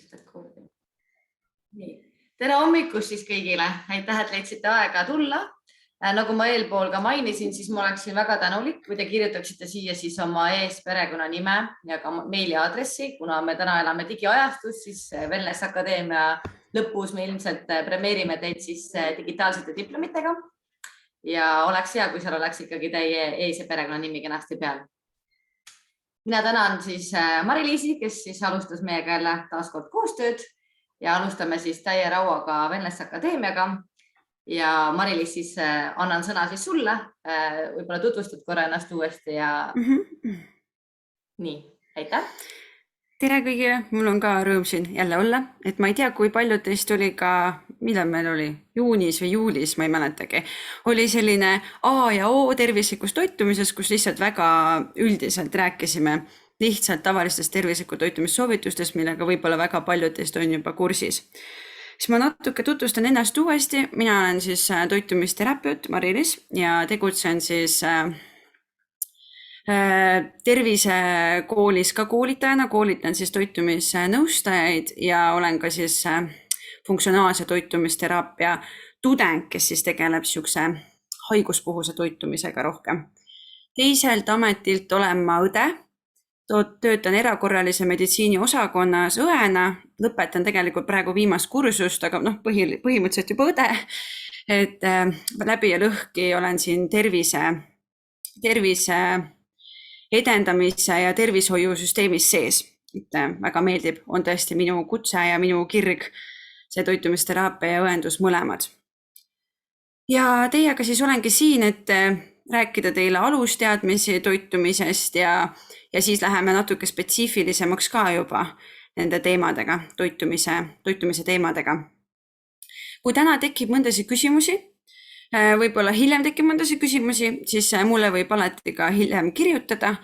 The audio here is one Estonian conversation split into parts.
seda koodi. Nii. Tere hommikust siis kõigile. Aitäh, et leidsite aega tulla. Nagu ma eelpool ka mainisin, siis ma oleksin väga tänulik, kui te kirjutaksite siia siis oma perekonnanime ja ka meiliaadressi, kuna me täna elame digiajastus, siis Wellness Akadeemia lõpus me ilmselt premeerime teid siis digitaalsete diplomitega ja oleks hea, kui seal oleks ikkagi teie ees ja perekonnanimi kenasti peal. Mina tänan siis Mari-Liisi, kes siis alustas meiega jälle taas kord koostööd ja alustame siis täie rauaga Wellness Akadeemiaga. Ja Mari-Liis, siis annan sõna siis sulle. Võib-olla tutvustad korra ennast uuesti ja nii, aitäh. Tere kõigile, mul on ka rõõm siin jälle olla, et ma ei tea, kui paljud teist oli ka, millal meil oli, juunis või juulis, ma ei mäletagi, oli selline A ja O tervislikus toitumises, kus lihtsalt väga üldiselt rääkisime lihtsalt tavalistest tervisliku toitumissoovitustest, millega võib-olla väga paljud teist on juba kursis. Siis ma natuke tutvustan ennast uuesti. Mina olen siis toitumisterapeut Mari-Liis ja tegutsen siis tervisekoolis ka koolitajana, koolitan siis toitumisnõustajaid ja olen ka siis funktsionaalse toitumisteraapia tudeng, kes siis tegeleb siukse haiguspuhuse toitumisega rohkem. Teiselt ametilt olen ma õde. Töötan erakorralise meditsiini osakonnas õena, lõpetan tegelikult praegu viimast kursust, aga põhimõtteliselt juba õde, et läbi ja lõhki olen siin tervise edendamise ja tervishoiusüsteemis sees. Et väga meeldib, on tõesti minu kutse ja minu kirg, see toitumisteraapia ja õendus mõlemad. Ja teiega siis olengi siin, et rääkida teile alusteadmisi toitumisest ja siis läheme natuke spetsiifilisemaks ka juba nende teemadega, toitumise teemadega. Kui täna tekib mõndasi küsimusi, võib-olla hiljem tekib mõndasi küsimusi, siis mulle võib alati ka hiljem kirjutada,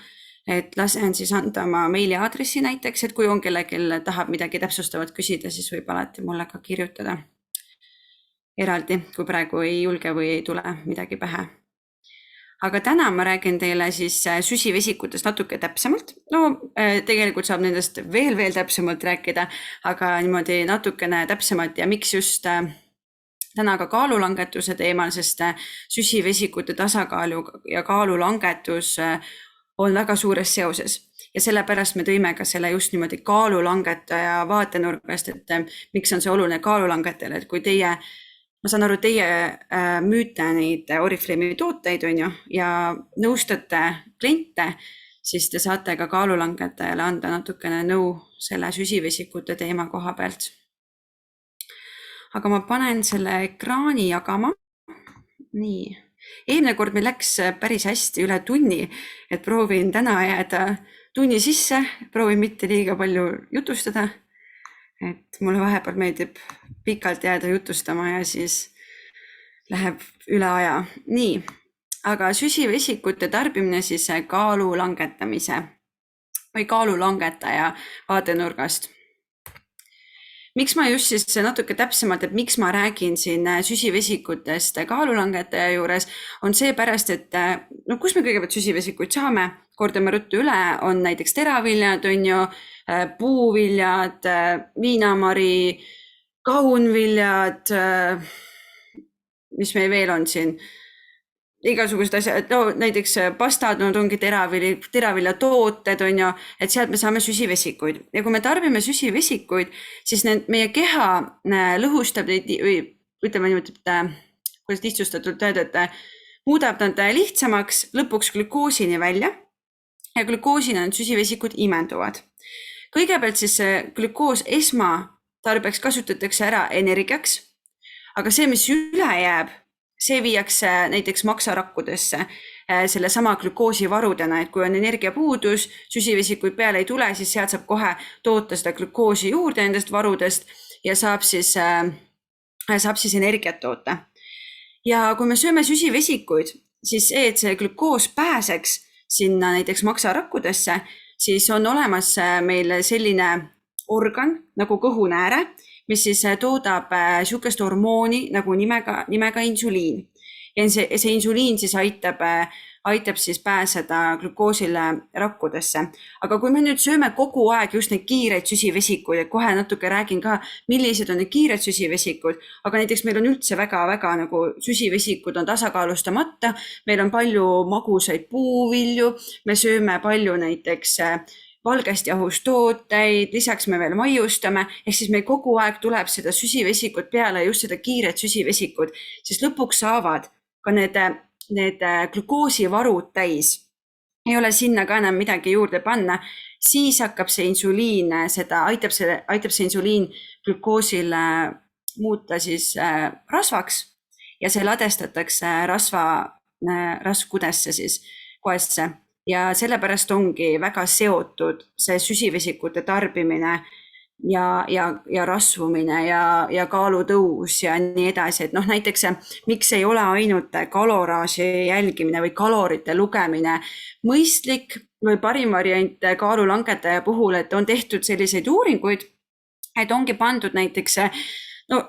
et lasen siis anda oma meiliaadressi näiteks, et kui on kellelgi tahab midagi täpsustavat küsida, siis võib alati mulle ka kirjutada eraldi, kui praegu ei julge või ei tule midagi pähe. Aga täna ma räägin teile siis süsivesikutest natuke täpsemalt. Tegelikult saab nendest veel täpsemalt rääkida, aga niimoodi natukene täpsemalt ja miks just täna ka kaalulangetuse teemal, sest süsivesikute tasakaalu ja kaalulangetus on väga suures seoses. Ja sellepärast me tõime ka selle just niimoodi kaalulangetaja vaatenurgast, et miks on see oluline kaalulangetajale, et kui ma saan aru, teie müüte neid Oriflame tooteid on ju, ja nõustate kliente, siis te saate ka kaalulangetajale anda natukene nõu selle süsivesikute teema koha pealt. Aga ma panen selle ekraani jagama. Nii. Eelmine kord meil läks päris hästi üle tunni, et proovin täna jääda tunni sisse, proovin mitte liiga palju jutustada. Et mulle vahepeal meeldib pikalt jääda jutustama ja siis läheb üle aja. Nii, aga süsivesikute tarbimine siis kaalu langetamise või kaalulangetaja vaatenurgast. Miks ma just siis natuke täpsemalt, et miks ma räägin siin süsivesikutest kaalulangetaja juures, on see pärast, et kus me kõigepealt süsivesikuid saame, kordame ruttu üle, on näiteks teraviljad, on ju, puuviljad, viinamari, kaunviljad, mis meil veel on siin, igasugused asjad, näiteks pastad, ongi teraviljatooted, on ju, et sealt me saame süsivesikuid. Ja kui me tarbime süsivesikuid, siis meie keha lõhustab neid, või ütleme niimoodi, kuidas lihtsustatult öelda, et muudab nad lihtsamaks lõpuks glükoosini välja ja glükoosina need süsivesikud imenduvad. Kõigepealt siis glükoos esmatarbeks kasutatakse ära energiaks, aga see, mis üle jääb, see viiakse näiteks maksarakkudesse selle sama glükoosivarudena, et kui on energiapuudus, süsivesikuid peale ei tule, siis sealt saab kohe toota seda glükoosi juurde nendest varudest ja saab siis energiat toota. Ja kui me sööme süsivesikuid, siis et see glükoos pääseks sinna näiteks maksarakkudesse, siis on olemas meil selline organ nagu kõhunääre, mis siis toodab sihukest hormooni nagu nimega insuliin. Ja see insuliin siis aitab aitab siis pääseda glukoosile rakkudesse. Aga kui me nüüd sööme kogu aeg just neid kiireid süsivesikuid, et kohe natuke räägin ka, millised on need kiired süsivesikud, aga näiteks meil on üldse väga nagu süsivesikud on tasakaalustamata, meil on palju magusaid puuvilju, me sööme palju näiteks valgest jahust tooteid, lisaks me veel maiustame, ehk siis meil kogu aeg tuleb seda süsivesikut peale, just seda kiiret süsivesikut, siis lõpuks saavad ka need glukoosivarud täis. Ei ole sinna ka enam midagi juurde panna, siis hakkab see insuliin, aitab see insuliin glukoosil muuta siis rasvaks ja see ladestatakse rasvkudesse siis koesse. Ja sellepärast ongi väga seotud see süsivesikute tarbimine ja rasvumine ja kaalutõus ja nii edasi, et näiteks miks ei ole ainult kaloraaži jälgimine või kalorite lugemine mõistlik või parim variant kaalulangetaja puhul, et on tehtud selliseid uuringuid, et ongi pandud näiteks,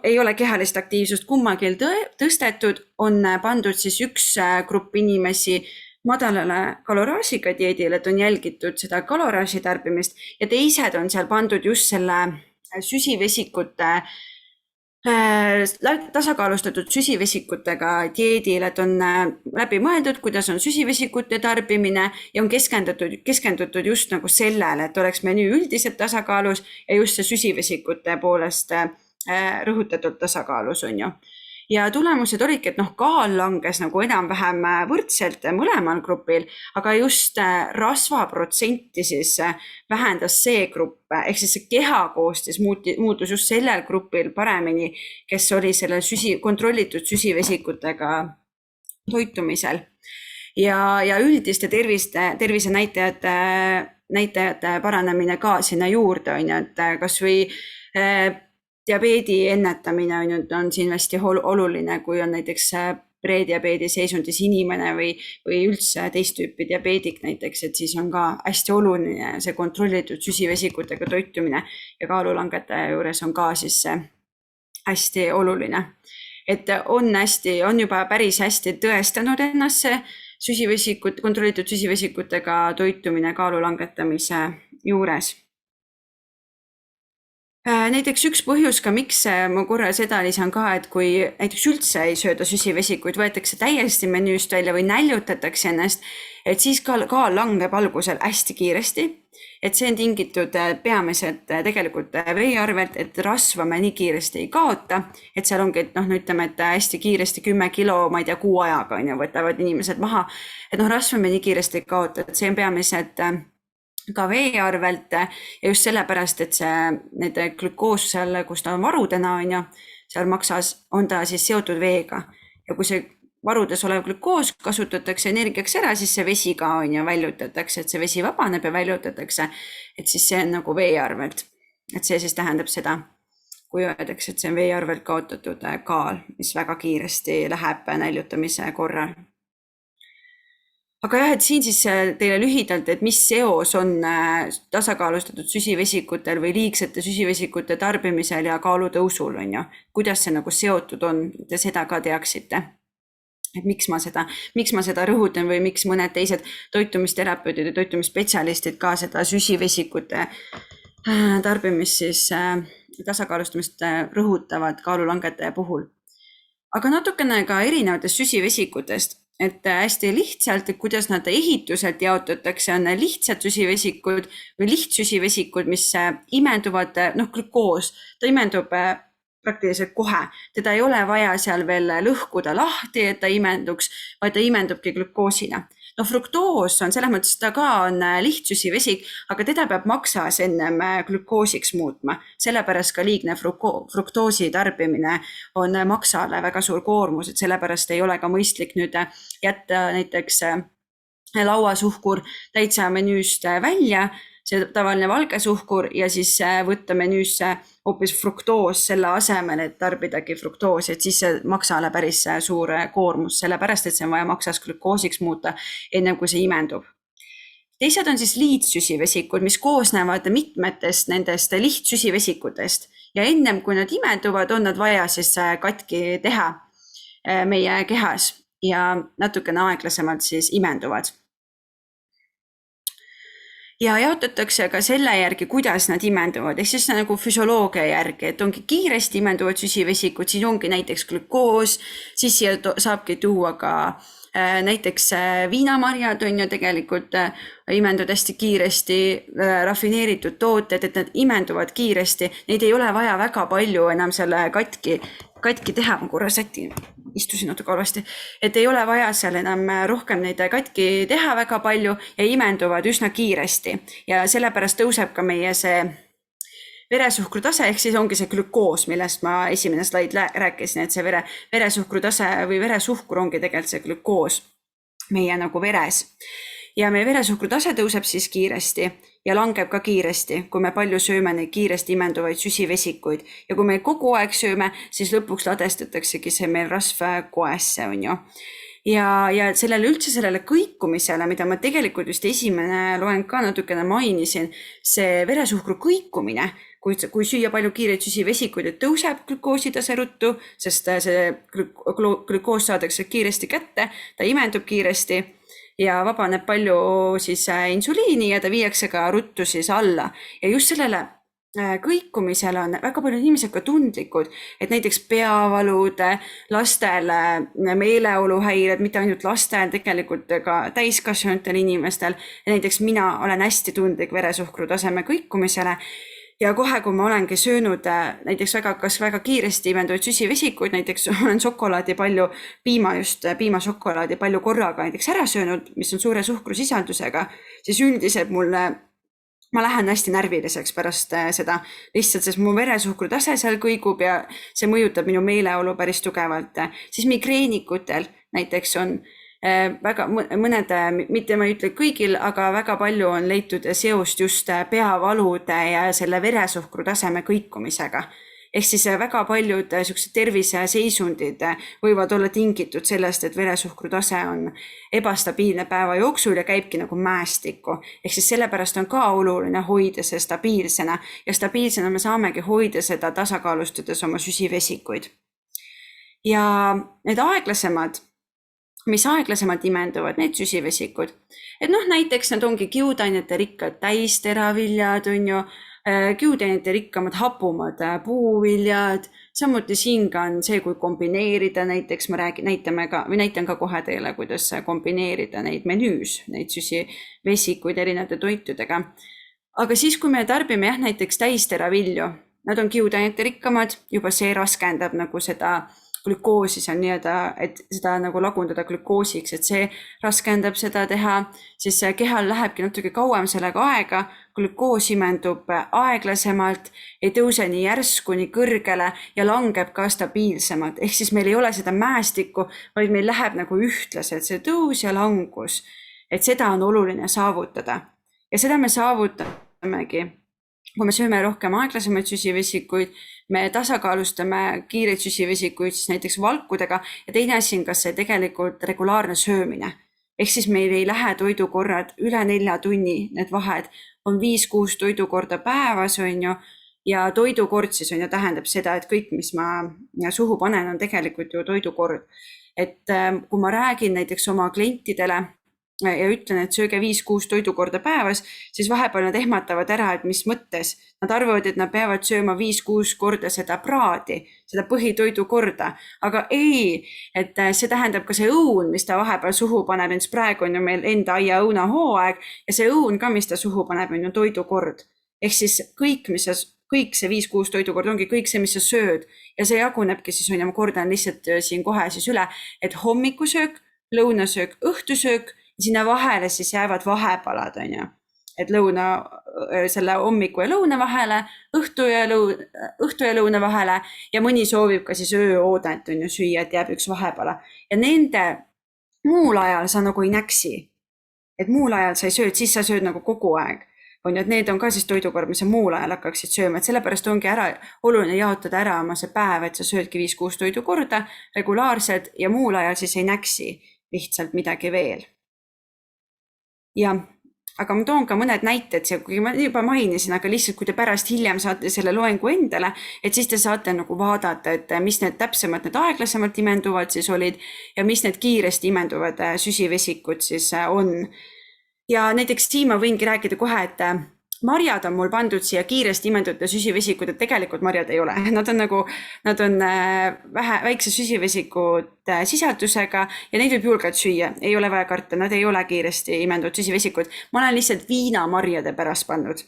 ei ole kehalist aktiivsust kummagil tõstetud, on pandud siis üks grupp inimesi madalale kaloraažiga dieedile, et on jälgitud seda kaloraaži tarbimist ja teised on seal pandud just selle süsivesikute, tasakaalustatud süsivesikutega dieedil, et on läbi mõeldud, kuidas on süsivesikute tarbimine ja on keskendutud just nagu sellele, et oleks menüü üldiselt tasakaalus ja just see süsivesikute poolest rõhutatud tasakaalus on ju. Ja tulemused olidki, et kaal langes nagu enam-vähem võrdselt mõlemal grupil, aga just rasvaprotsenti siis vähendas see grupp, ehk siis see kehakoostis muutus just sellel grupil paremini, kes oli selle kontrollitud süsivesikutega toitumisel. Ja üldiste tervisenäitajate paranemine ka sinna juurde on ju, et kas või diabeedi ennetamine on siin hästi oluline, kui on näiteks prediabeedi seisundis inimene või üldse teist tüüpi diabeedik näiteks, et siis on ka hästi oluline see kontrollitud süsivesikutega toitumine ja kaalulangetaja juures on ka siis see hästi oluline. Et on juba päris hästi tõestanud ennast see kontrollitud süsivesikutega toitumine kaalulangetamise juures. Näiteks üks põhjus ka, miks ma korra seda lisan ka, et kui näiteks üldse ei sööda süsivesikuid, võetakse täiesti menüüst välja või näljutatakse ennast, et siis kaal langeb algusel hästi kiiresti, et see on tingitud peamiselt tegelikult vee arvelt, et rasva me nii kiiresti ei kaota, et seal ongi, et ütleme, et hästi kiiresti 10 kilo, ma ei tea, kuu ajaga võtavad inimesed maha, et rasva me nii kiiresti ei kaota, et see on peamiselt ka vee arvelt ja just sellepärast, et need glükoos seal, kus ta on varudena on ju, seal maksas on ta siis seotud veega ja kui see varudes olev glükoos kasutatakse energiaks ära, siis see vesi ka on ju väljutatakse, et see vesi vabaneb ja väljutatakse, et siis see on nagu vee arvelt, et see siis tähendab seda, kui öeldakse, et see on vee arvelt kaotatud kaal, mis väga kiiresti läheb näljutamise korral. Aga jah, et siin siis teile lühidalt, et mis seos on tasakaalustatud süsivesikutel või liigsete süsivesikute tarbimisel ja kaalutõusul on ju, kuidas see nagu seotud on, te seda ka teaksite. Et miks ma seda rõhutan või miks mõned teised toitumisterapeudid ja toitumisspetsialistid ka seda süsivesikute tarbimist siis tasakaalustamist rõhutavad kaalulangetaja puhul. Aga natukene ka erinevatest süsivesikutest. Et hästi lihtsalt, et kuidas nad ehituselt jaotatakse, on lihtsad süsivesikud või lihtsüsivesikud, mis imenduvad, glükoos, ta imendub praktiliselt kohe, teda ei ole vaja seal veel lõhkuda lahti, et ta imenduks, vaid ta imendubki glükoosina. Fruktoos on selles mõttes, ta ka on lihtsüsivesik, aga teda peab maksas ennem glükoosiks muutma. Sellepärast ka liigne fruktoosi tarbimine on maksale väga suur koormus, et sellepärast ei ole ka mõistlik nüüd jätta näiteks lauasuhkur täitsa menüüst välja, see tavaline valge suhkur ja siis võtta menüüsse hoopis fruktoos selle asemel, et tarbidagi fruktoosi, et siis see maksale päris suur koormus, sellepärast, et see on vaja maksas glükoosiks muuta, ennem kui see imendub. Teised on siis liitsüsivesikud, mis koosnevad mitmetest nendest lihtsüsivesikutest ja ennem kui nad imenduvad, on nad vaja siis katki teha meie kehas. ja natukene aeglasemalt siis imenduvad. Ja jaotatakse ka selle järgi, kuidas nad imenduvad, ehk siis nagu füsioloogia järgi, et ongi kiiresti imenduvad süsivesikud, siis ongi näiteks glükoos, siis siia saabki tuua ka näiteks viinamarjad on ju tegelikult imenduvad hästi kiiresti, rafineeritud tooted, et nad imenduvad kiiresti, neid ei ole vaja väga palju enam selle katki teha, ma korra istusin natuke halvasti, et ei ole vaja seal enam rohkem neid katki teha väga palju ja imenduvad üsna kiiresti ja sellepärast tõuseb ka meie see veresuhkru tase, ehk siis ongi see glükoos, millest ma esimene slaid rääkisin, et see veresuhkru tase või veresuhkur ongi tegelikult see glükoos meie nagu veres. Ja meie veresuhkru tase tõuseb siis kiiresti ja langeb ka kiiresti, kui me palju sööme neid kiiresti imenduvaid süsivesikuid. Ja kui me kogu aeg sööme, siis lõpuks ladestataksegi see meil rasv koesse, on ju. Ja sellele kõikumisele, mida ma tegelikult just esimene loeng ka natukene mainisin, see veresuhkru kõikumine, kui süüa palju kiireid süsivesikuid, et tõuseb glükoositase ruttu, sest see glükoos saadakse kiiresti kätte, ta imendub kiiresti ja vabaneb palju siis insuliini ja ta viiakse ka ruttu siis alla. Ja just sellele kõikumisel on väga palju inimesed ka tundlikud, et näiteks peavalud, lastel meeleoluhäired, mitte ainult lastel, tegelikult ka täiskasvanutel inimestel. Ja näiteks mina olen hästi tundlik veresuhkru taseme kõikumisele ja kohe, kui ma olengi söönud näiteks kas väga kiiresti imenduvaid süsivesikuid, näiteks olen šokolaadi palju, piimašokolaadi palju korraga näiteks ära söönud, mis on suure suhkrusisaldusega, siis üldiselt ma lähen hästi närviliseks pärast seda lihtsalt, sest mu veresuhkru tase seal kõigub ja see mõjutab minu meeleolu päris tugevalt. Siis migreenikutel näiteks on väga mõned, mitte ma ei ütle kõigil, aga väga palju on leitud seost just peavalude ja selle veresuhkru taseme kõikumisega. Ehk siis väga paljud terviseseisundid võivad olla tingitud sellest, et veresuhkru tase on ebastabiilne päeva jooksul ja käibki nagu mäestikku. Ehk siis sellepärast on ka oluline hoida see stabiilsena ja stabiilsena me saamegi hoida seda tasakaalustades oma süsivesikuid. Ja need mis aeglasemalt imenduvad, need süsivesikud. Et näiteks nad ongi kiudainete rikkad täisteraviljad, on ju, kiudainete rikkamad hapumad puuviljad, samuti siin ka on see, kui kombineerida, näiteks ma näitan ka kohe teile, kuidas kombineerida neid menüüs, neid süsivesikuid erinevate toitudega. Aga siis, kui me tarbime näiteks täisteravilju, nad on kiudainete rikkamad, juba see raskendab nagu seda glükoosi, see on nii-öelda, et seda nagu lagundada glükoosiks, et see raskendab seda teha, siis kehal lähebki natuke kauem sellega aega, glükoos imendub aeglasemalt, ei tõuse nii järsku, nii kõrgele ja langeb ka stabiilsemalt. Ehk siis meil ei ole seda mäestikku, vaid meil läheb nagu ühtlaselt see tõus ja langus, et seda on oluline saavutada. Ja seda me saavutamegi, kui me sööme rohkem aeglasemaid süsivesikuid, me tasakaalustame kiireid süsivesikuid siis näiteks valkudega ja teine asi on kas see tegelikult regulaarne söömine. Ehk siis meil ei lähe toidukorrad üle 4 tunni, need vahed on 5-6 toidukorda päevas, on ju, ja toidukord siis on ju tähendab seda, et kõik, mis ma suhu panen, on tegelikult ju toidukord. Et kui ma räägin näiteks oma klientidele ja ütlen, et sööge 5-6 toidukorda päevas, siis vahepeal nad ehmatavad ära, et mis mõttes. Nad arvavad, et nad peavad sööma 5-6 korda seda praadi, seda põhitoidukorda, aga ei, et see tähendab ka see õun, mis ta vahepeal suhu paneb, ent praegu on ju meil enda aia õuna hooaeg ja see õun ka, mis ta suhu paneb, on ju toidukord. Ehk siis kõik see 5-6 toidukord ongi kõik see, mis sa sööd ja see jagunebki siis, ma kordan lihtsalt siin kohe siis üle, et hommikusöök, lõunasöök, õhtusöök, sinna vahele siis jäävad vahepalad, on ju, et selle hommiku ja lõuna vahele, õhtu ja lõuna vahele ja mõni soovib ka siis ööoodet, on ju, süüa, et jääb üks vahepala. Ja nende muul ajal sa nagu ei näksi, et muul ajal sa ei sööd, siis sa sööd nagu kogu aeg. On ju, et need on ka siis toidukord, mis sa muul ajal hakkaksid sööma, et sellepärast ongi oluline jaotada ära oma see päev, et sa söödki 5-6 toidukorda regulaarselt ja muul ajal siis ei näksi lihtsalt midagi veel. Ja aga ma toon ka mõned näited, kui ma juba mainisin, aga lihtsalt kui te pärast hiljem saate selle loengu endale, et siis te saate nagu vaadata, et mis need täpsemalt, need aeglasemalt imenduvad siis olid ja mis need kiiresti imenduvad süsivesikud siis on. Ja näiteks siin ma võingi rääkida kohe, et marjad on mul pandud siia kiiresti imenduvate süsivesikud, et tegelikult marjad ei ole. Nad on väikse süsivesikud sisaldusega ja neid võib julgelt süüa. Ei ole vaja karta, nad ei ole kiiresti imenduvad süsivesikud. Ma olen lihtsalt viinamarjade pärast pannud.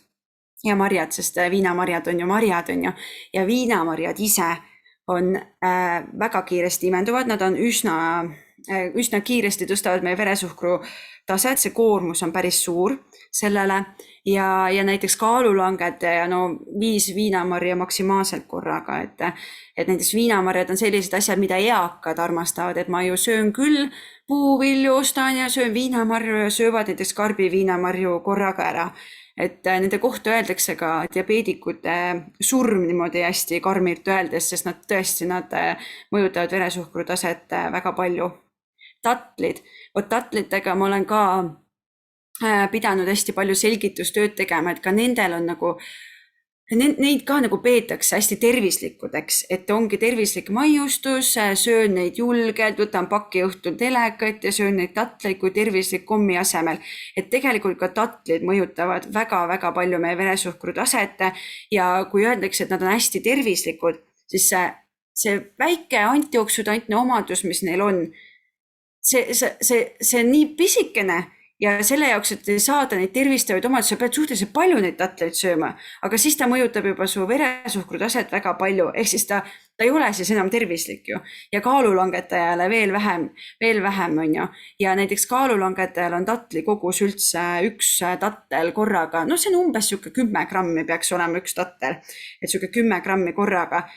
Ja marjad, sest viinamarjad on ju. Ja viinamarjad ise on väga kiiresti imenduvad. Nad on üsna kiiresti tõstavad meie veresuhkru taset, see koormus on päris suur sellele ja näiteks kaalulangetaja 5 viinamarja maksimaalselt korraga, et näiteks viinamarjad on sellised asjad, mida eakad armastavad, et ma ju söön küll puuvilju, ostan ja söön viinamarju ja söövad näiteks karbi viinamarju korraga ära. Et nende kohta öeldakse ka diabeedikute surm niimoodi hästi karmilt öeldes, sest nad mõjutavad veresuhkru taset väga palju. Tatlitega ma olen ka pidanud hästi palju selgitustööd tegema, et ka nendel on neid ka nagu peetakse hästi tervislikudeks, et ongi tervislik maiustus, söön neid julgelt, võtan paki õhtul telekat ja söön neid tatleid kui tervislik kommi asemel. Et tegelikult ka tatlid mõjutavad väga-väga palju meie veresuhkru taset ja kui öeldakse, et nad on hästi tervislikud, siis see väike antioksüdantne omadus, mis neil on, see on nii pisikene ja selle jaoks, et saada neid tervistavaid omadusi, sa pead suhteliselt palju neid tatleid sööma, aga siis ta mõjutab juba su veresuhkru taset väga palju, ehk siis ta ei ole siis enam tervislik ju. Ja kaalulangetajale veel vähem on ju. Ja näiteks kaalulangetajal on tatli kogus üldse üks tattel korraga, see on umbes 10 grammi peaks olema üks tattel, et 10 grammi korraga.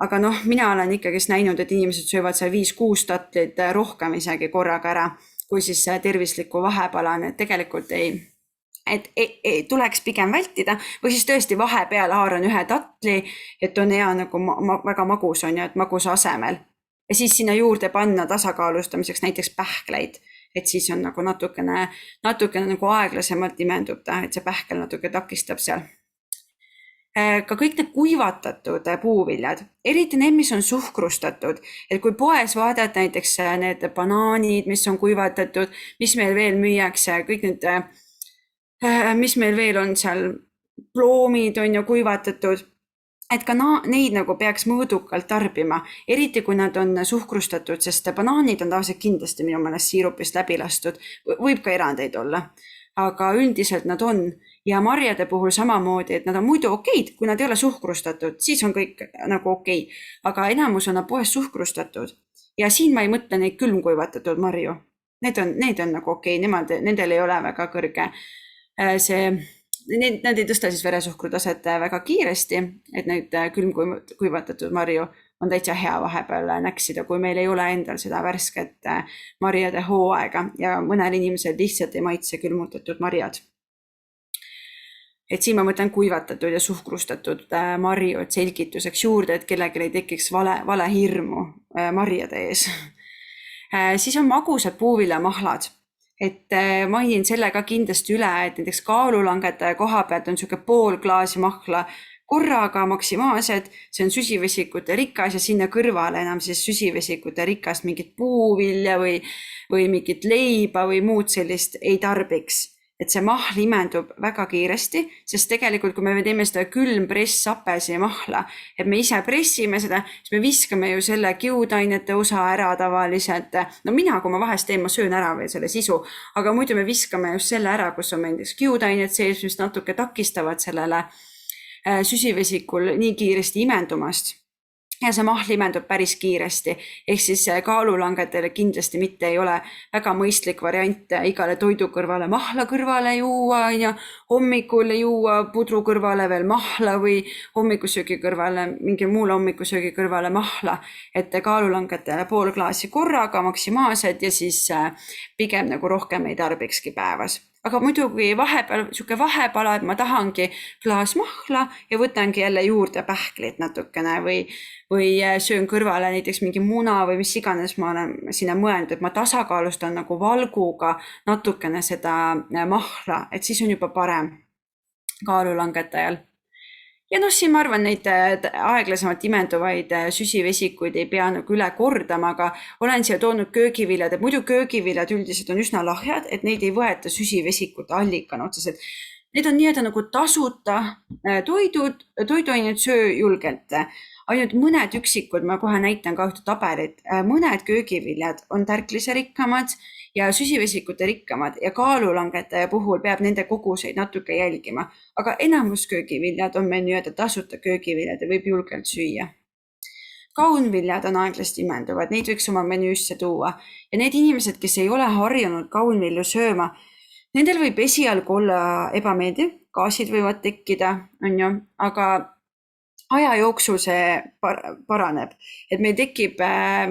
Aga mina olen ikkagi näinud, et inimesed söövad seal 5-6 tatlit rohkem isegi korraga ära, kui siis tervisliku vahepalane, et tegelikult ei tuleks pigem vältida, või siis tõesti vahepeal haaran ühe tatli, et on hea nagu väga magus on ja et magusa asemel. Ja siis sinna juurde panna tasakaalustamiseks näiteks pähkleid, et siis on nagu natukene nagu aeglasemalt imendub ta, et see pähkel natuke takistab seal. Ka kõik need kuivatatud puuviljad, eriti need, mis on suhkrustatud, et kui poes vaadata näiteks need banaanid, mis on kuivatatud, mis meil veel müüakse, kõik need, mis meil veel on seal, ploomid on ju kuivatatud, et ka neid nagu peaks mõõdukalt tarbima, eriti kui nad on suhkrustatud, sest banaanid on tavaliselt kindlasti minu meelest siirupist läbi lastud, võib ka erandeid olla, aga üldiselt nad on. Ja marjade puhul samamoodi, et nad on muidu okeid, kui nad ei ole suhkrustatud, siis on kõik nagu okei. Aga enamus on poes suhkrustatud. Ja siin ma ei mõtle neid külmkuivatatud marju. Need on nagu okei, nendel ei ole väga kõrge. Nad ei tõsta siis veresuhkru taset väga kiiresti, et neid külmkuivatatud marju on täitsa hea vahepeal näksida, kui meil ei ole endal seda värsket marjade hooaega ja mõnel inimesel lihtsalt ei maitse külmutatud marjad. Et siin ma mõtlen kuivatatud ja suhkrustatud marju, et selgituseks juurde, et kellelgi ei tekiks vale hirmu marjade ees. Siis on magusad puuviljamahlad, et mainin selle ka kindlasti üle, et näiteks kaalulangetaja koha pealt on pool klaasi mahla korraga maksimaalsed, see on süsivesikute rikas ja sinna kõrvale enam siis süsivesikute rikast mingit puuvilja või mingit leiba või muud sellist ei tarbiks. Et see mahl imendub väga kiiresti, sest tegelikult kui me teeme seda külmpress apelsi mahla, et me ise pressime seda, siis me viskame ju selle kiudainete osa ära tavaliselt. Mina, kui ma vahest teen, ma söön ära veel selle sisu, aga muidu me viskame just selle ära, kus on näiteks kiudainet sees, mis natuke takistavad sellele süsivesikul nii kiiresti imendumast. Ja see mahl imendub päris kiiresti, ehk siis kaalulangetajale kindlasti mitte ei ole väga mõistlik variant igale toidu kõrvale mahla kõrvale juua, hommikul juua pudru kõrvale veel mahla või hommikusöögi kõrvale, mingi muule hommikusöögi kõrvale mahla, et kaalulangetajale pool klaasi korraga maksimaalselt ja siis pigem nagu rohkem ei tarbikski päevas. aga muidugi vahepeal sihuke vahepala, et ma tahangi klaas mahla ja võtangi jälle juurde pähklit natukene või söön kõrvale näiteks mingi muna või mis iganes ma olen sinna mõelnud, et ma tasakaalustan nagu valguga natukene seda mahla, et siis on juba parem kaalulangetajal. Ja noh, siin ma arvan, neid aeglasemalt imenduvaid süsivesikuid ei pea nagu üle kordama, aga olen siia toonud köögiviljad, et muidu köögiviljad üldiselt on üsna lahjad, et neid ei võeta süsivesikute allikana otseselt. Need on nii-öelda nagu tasuta toiduained, söö julgelt. Ainult mõned üksikud, ma kohe näitan ka ühte tabelit, mõned köögiviljad on tärkliserikkamad ja süsivesikute rikkamad ja kaalulangetaja puhul peab nende koguseid natuke jälgima, aga enamus köögiviljad on meil nii-öelda tasuta köögiviljad ja võib julgelt süüa. Kaunviljad on aeglasti imenduvad, neid võiks oma menüüsse tuua ja need inimesed, kes ei ole harjunud kaunvilju sööma, nendel võib esialgu olla ebameeldiv, gaasid võivad tekkida, on ju, aga aja jooksul see paraneb, et meil tekib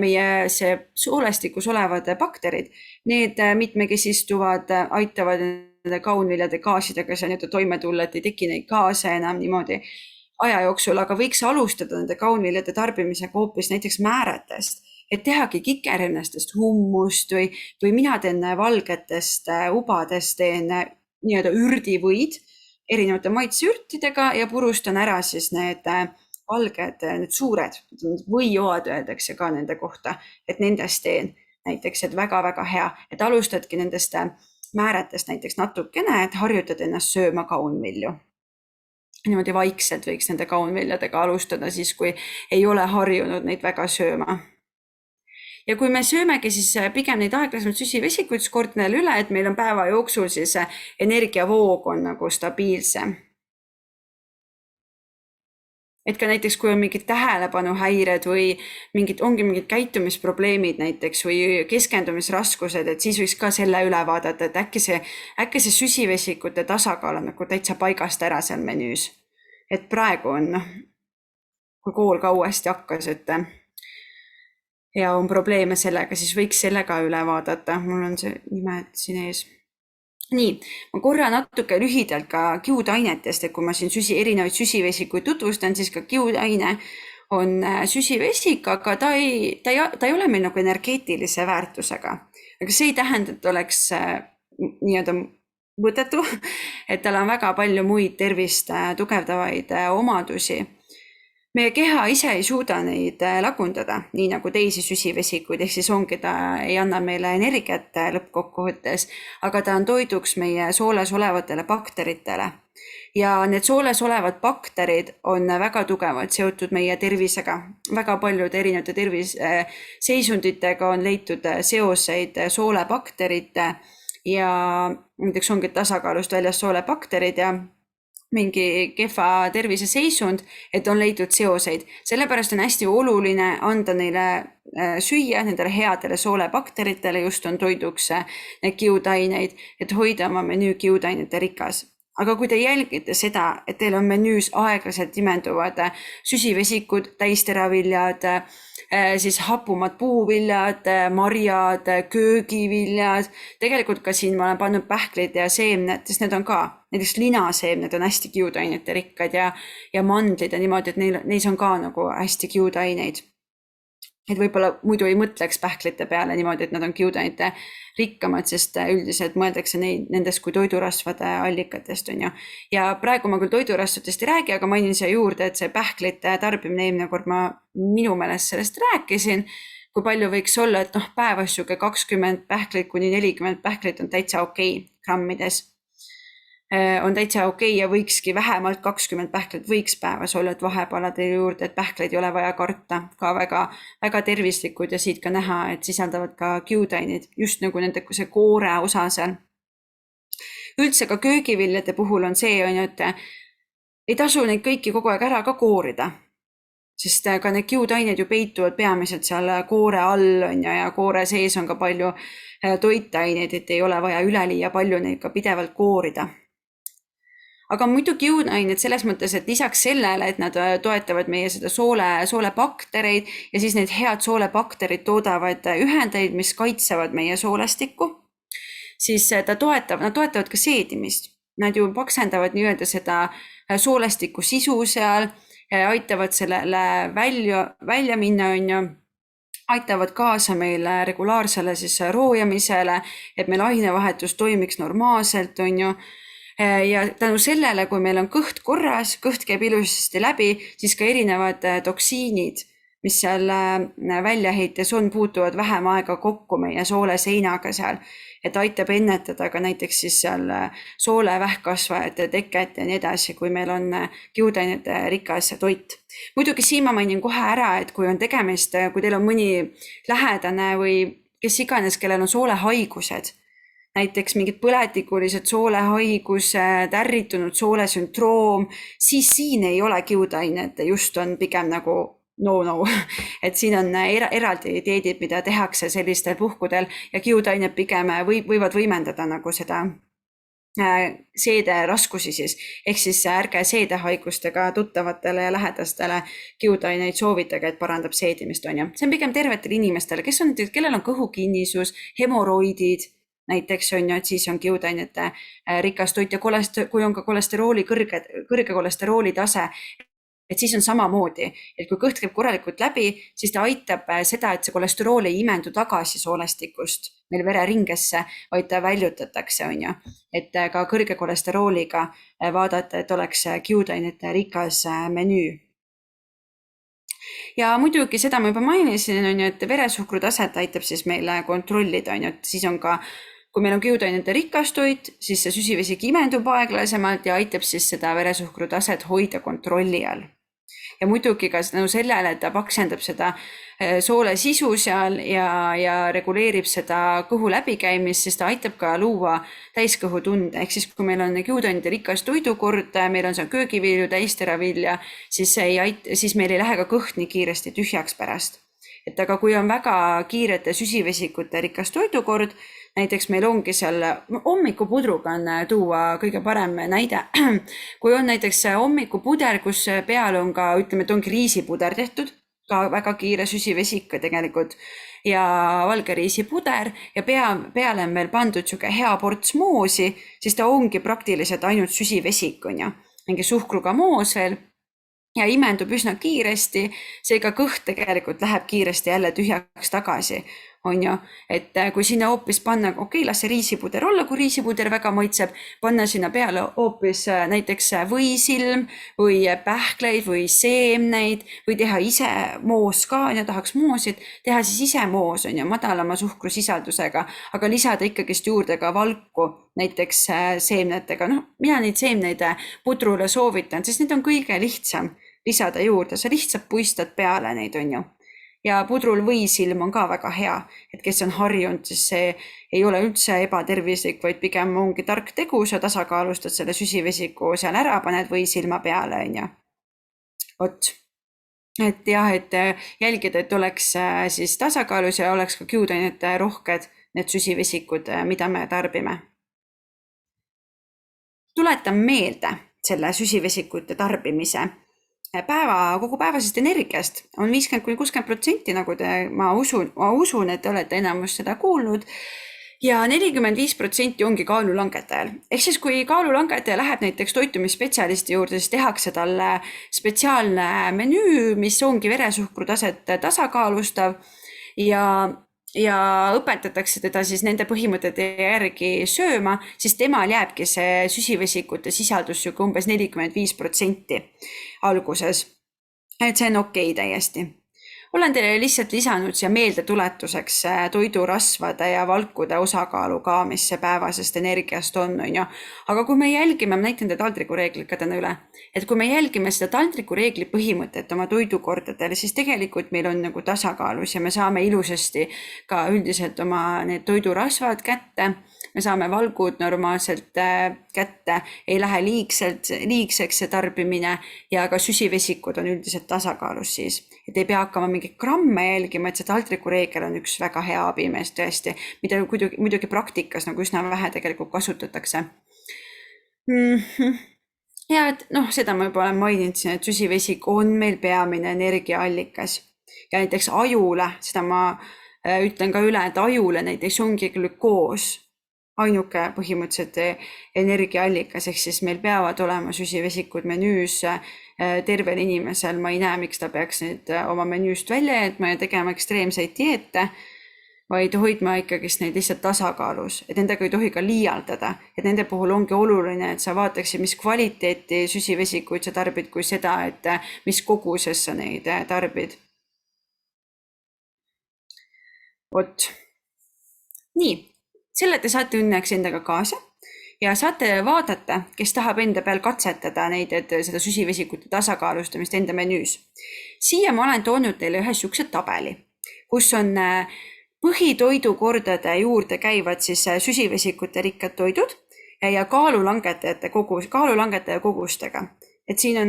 meie see soolestikus olevad bakterid, need mitmekesistuvad, aitavad nende kaunviljade gaasidega nii-öelda toime tulla, et ei teki neid gaase enam niimoodi aja jooksul, aga võiks alustada nende kaunviljade tarbimisega hoopis näiteks määretest, et tehagi kikerinestest hummust või mina teen valgetest ubadest teen nii-öelda ürdivõid, erinevate maitseürtidega ja purustan ära siis need valged, need suured võijoad öeldakse ka nende kohta, et nendest teen näiteks, et väga-väga hea, et alustadki nendest määretest näiteks natukene, et harjutad ennast sööma kaunvilju. Niimoodi vaikselt võiks nende kaunviljadega alustada siis, kui ei ole harjunud neid väga sööma. Ja kui me söömegi siis pigem neid aeglasemalt süsivesikuid, siis kord neil üle, et meil on päeva jooksul siis energiavoog on nagu stabiilsem. Et ka näiteks, kui on mingid tähelepanuhäired või ongi mingid käitumisprobleemid näiteks või keskendumisraskused, et siis võiks ka selle üle vaadata, et äkki see süsivesikute tasakaal on nagu täitsa paigast ära seal menüüs. Et praegu on, kui kool ka uuesti hakkas, et ja on probleeme sellega, siis võiks selle ka üle vaadata. Mul on see nimed siin ees. Nii, ma korra natuke lühidalt ka kiudainetest, et kui ma siin erinevaid süsivesikuid tutvustan, siis ka kiudaine on süsivesik, aga ta ei ole meil nagu energeetilise väärtusega. Aga see ei tähenda, et oleks nii-öelda mõttetu, et tal on väga palju muid tervist tugevdavaid omadusi. Meie keha ise ei suuda neid lagundada, nii nagu teisi süsivesikuid, ehk siis ongi ta ei anna meile energiat lõppkokkuvõttes, aga ta on toiduks meie sooles olevatele bakteritele. Ja need sooles olevad bakterid on väga tugevalt seotud meie tervisega. Väga paljude erinevate terviseseisunditega on leitud seoseid soolebakterite ja näiteks ongi tasakaalust väljas soolebakterid ja mingi kehva terviseseisund, et on leidnud seoseid. Sellepärast on hästi oluline anda neile süüa, nendele headele soolebakteritele just on toiduks need kiudaineid, et hoida oma menüü kiudainete rikas. Aga kui te jälgite seda, et teil on menüüs aeglaselt imenduvad süsivesikud, täisteraviljad, siis hapumad puuviljad, marjad, köögiviljad, tegelikult ka siin ma olen pannud pähklid ja seemned, sest need on ka, näiteks linaseemned on hästi kiudainete rikkad ja mandlid ja niimoodi, et neis on ka nagu hästi kiudaineid. Et võib-olla muidu ei mõtleks pähklite peale niimoodi, et nad on kiudainete rikkamad, sest üldiselt mõeldakse nendest kui toidurasvade allikatest on ju. Ja praegu ma küll toidurasvadest ei räägi, aga mainin siia juurde, et see pähklite tarbimine eelmine kord ma minu meelest sellest rääkisin, kui palju võiks olla, et päevas 20 pähklit kuni 40 pähklit on täitsa okei grammides. On täitsa okei ja võikski vähemalt 20 pähklit võiks päevas olla, et vahepalade juurde, et pähkleid ei ole vaja karta, ka väga tervislikud ja siit ka näha, et sisaldavad ka kiudainid, just nagu nende see koore osa seal. Üldse ka köögiviljade puhul on see, et ei tasu neid kõiki kogu aeg ära ka koorida, sest ka need kiudained ju peituvad peamiselt seal koore all on ja koore sees on ka palju toitaineid, et ei ole vaja üleliia palju neid ka pidevalt koorida. Aga muidu kiudained selles mõttes, et lisaks sellele, et nad toetavad meie seda soolebaktereid ja siis need head soolebakterid toodavad ühendeid, mis kaitsevad meie soolestikku. siis nad toetavad ka seedimist. Nad ju paksendavad nii-öelda seda soolestiku sisu seal, aitavad sellele välja minna, on ju, aitavad kaasa meile regulaarsele siis roojamisele, et meil ainevahetus toimiks normaalselt, on ju. Ja tänu sellele, kui meil on kõht korras, kõht käib ilusasti läbi, siis ka erinevad toksiinid, mis seal väljaheites on, puutuvad vähem aega kokku meie sooleseinaga seal, et aitab ennetada ka näiteks siis seal soole vähkkasvajate teket ja nii edasi, kui meil on kiudainete rikas toit. Muidugi siin ma mainin kohe ära, et kui on tegemist, kui teil on mõni lähedane või kes iganes, kellel on soolehaigused, näiteks mingid põletikulised soolehaigused, ärritunud soolesündroom, siis siin ei ole kiudained, just on pigem nagu no. Et siin on eraldi dieedid, mida tehakse sellistel puhkudel ja kiudained pigem võivad võimendada nagu seda seede raskusi siis. Ehk siis ärge seedehaigustega tuttavatele ja lähedastele kiudaineid soovitage, et parandab seedimist, on ju. See on pigem tervetele inimestele, kellel on kõhukinnisus, hemoroidid, näiteks on ju, et siis on kiudainete rikas toit ja kui on ka kolesterooli kõrge kolesterooli tase, et siis on samamoodi, et kui kõht käib korralikult läbi, siis ta aitab seda, et see kolesterool ei imendu tagasi soolestikust meil vereringesse, vaid ta väljutatakse, on ju. Et ka kõrge kolesterooliga vaadata, et oleks kiudainete rikas menüü. Ja muidugi seda ma juba mainisin, on ju, et veresuhkrutaset aitab siis meile kontrollida, on ju, et siis on ka kui meil on kiudainete rikas toit, siis see süsivesik imendub aeglasemalt ja aitab siis seda veresuhkrutaset hoida kontrolli all. Ja muidugi ka sellele, et ta paksendab seda soole sisu seal ja reguleerib seda kõhu läbikäimist, siis ta aitab ka luua täiskõhutunde. Ehk siis kui meil on kiudainete rikas toidukord, meil on seal köögivilju, täisteravilja, siis meil ei lähe ka kõht nii kiiresti tühjaks pärast. Et aga kui on väga kiirete süsivesikute rikas toidukord, näiteks meil ongi seal hommikupudruga on tuua kõige parem näide. Kui on näiteks hommikupuder, kus peal on ka, ütleme, et ongi riisipuder tehtud, ka väga kiire süsivesik tegelikult ja valge riisipuder ja peale on veel pandud siuke hea ports moosi, siis ta ongi praktiliselt ainult süsivesik, on ju, mingi suhkruga moos veel ja imendub üsna kiiresti, seega kõht tegelikult läheb kiiresti jälle tühjaks tagasi, on ju, et kui sinna hoopis panna, okei, las see riisipuder olla, kui riisipuder väga maitseb, panna sinna peale hoopis näiteks võisilm või pähkleid või seemneid või teha ise moos ka, ja tahaks moosid, teha siis ise moos, on ju, madalama suhkrusisaldusega, aga lisada ikkagist juurde ka valku, näiteks seemnetega. Mina neid seemneid pudrule soovitan, sest need on kõige lihtsam lisada juurde, sa lihtsalt puistad peale neid, on ju. Ja pudrul võisilm on ka väga hea, et kes on harjunud, siis see ei ole üldse ebatervislik, vaid pigem ongi tark tegu, sa tasakaalustad selle süsivesiku seal ära, paned võisilma peale, on ju. Vot. Et jah, et jälgida, et oleks siis tasakaalus ja oleks ka kiudainete rohked need süsivesikud, mida me tarbime. Tuletan meelde selle süsivesikute tarbimise. Kogu päevasest energiast on 50–60%, nagu ma usun, et te olete enamus seda kuulnud, ja 45% ongi kaalulangetajal. Ehk siis, kui kaalulangetaja läheb näiteks toitumisspetsialisti juurde, siis tehakse talle spetsiaalne menüü, mis ongi veresuhkrutaset tasakaalustav ja õpetatakse teda siis nende põhimõtete järgi sööma, siis temal jääbki see süsivesikute sisaldus umbes 45% alguses. Et see on okei täiesti. Olen teile lihtsalt lisanud siia meeldetuletuseks toidurasvade ja valkude osakaalu ka, mis see päevasest energiast on, ju. Aga kui me jälgime, ma näitan te taldrikureeglit ka täna üle, et kui me jälgime seda taldrikureegli põhimõtet oma toidukordadele, siis tegelikult meil on nagu tasakaalus ja me saame ilusasti ka üldiselt oma need toidurasvad kätte, me saame valgud normaalselt kätte, ei lähe liigseks see tarbimine ja ka süsivesikud on üldiselt tasakaalus siis, et ei pea hakkama mingit gramme jälgima, et see taldrikureegel on üks väga hea abimees tõesti, mida muidugi praktikas nagu üsna vähe tegelikult kasutatakse. Ja et seda ma juba olen maininud siin, et süsivesik on meil peamine energiaallikas ja näiteks ajule, seda ma ütlen ka üle, et ajule näiteks ongi glükoos ainuke põhimõtteliselt energiaallikas, ehk siis meil peavad olema süsivesikud menüüs tervel inimesel. Ma ei näe, miks ta peaks neid oma menüüst välja jätma ja tegema ekstreemseid dieete, vaid hoidma ikkagist neid lihtsalt tasakaalus, et nendega ei tohi ka liialdada, et nende puhul ongi oluline, et sa vaataksid, mis kvaliteeti süsivesikuid sa tarbid, kui seda, et mis koguses sa neid tarbid. Vot. Nii, selle te saate õnneks endaga kaasa ja saate vaadata, kes tahab enda peal katsetada neid, et seda süsivesikute tasakaalustamist enda menüüs. Siia ma olen toonud teile ühe sihukese tabeli, kus on põhitoidukordade juurde käivad siis süsivesikute rikkad toidud ja kaalulangetaja kogustega. Et siin on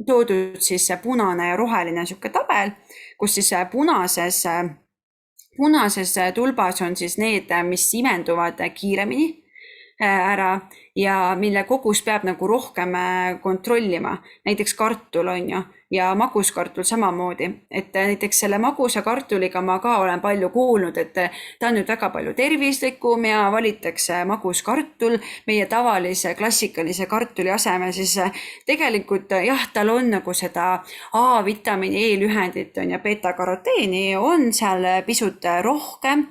toodud siis punane ja roheline sihuke tabel, kus siis punases tulbas on siis need, mis imenduvad kiiremini ära ja mille kogus peab nagu rohkem kontrollima. Näiteks kartul on ju ja maguskartul samamoodi, et näiteks selle magusa kartuliga ma ka olen palju kuulnud, et ta on nüüd väga palju tervislikum ja valitakse maguskartul meie tavalise klassikalise kartuli asemel, siis tegelikult jah, tal on nagu seda A-vitamiini, E-lühendit on ja beta-karoteeni on seal pisut rohkem.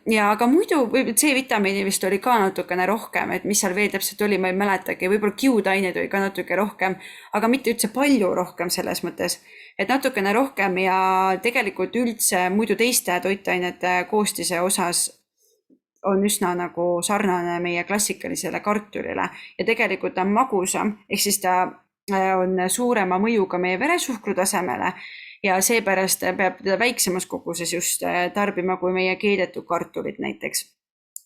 Ja aga muidu C-vitamiini vist oli ka natukene rohkem, et mis seal veel täpselt oli, ma ei mäletagi, võib-olla kiudaineid oli ka natuke rohkem, aga mitte üldse palju rohkem selles mõttes, et natukene rohkem ja tegelikult üldse muidu teiste toitainete koostise osas on üsna nagu sarnane meie klassikalisele kartulile ja tegelikult on magusam, ehk siis ta on suurema mõjuga meie veresuhkru tasemele ja seepärast peab teda väiksemas koguses just tarbima kui meie keedetud kartulit näiteks.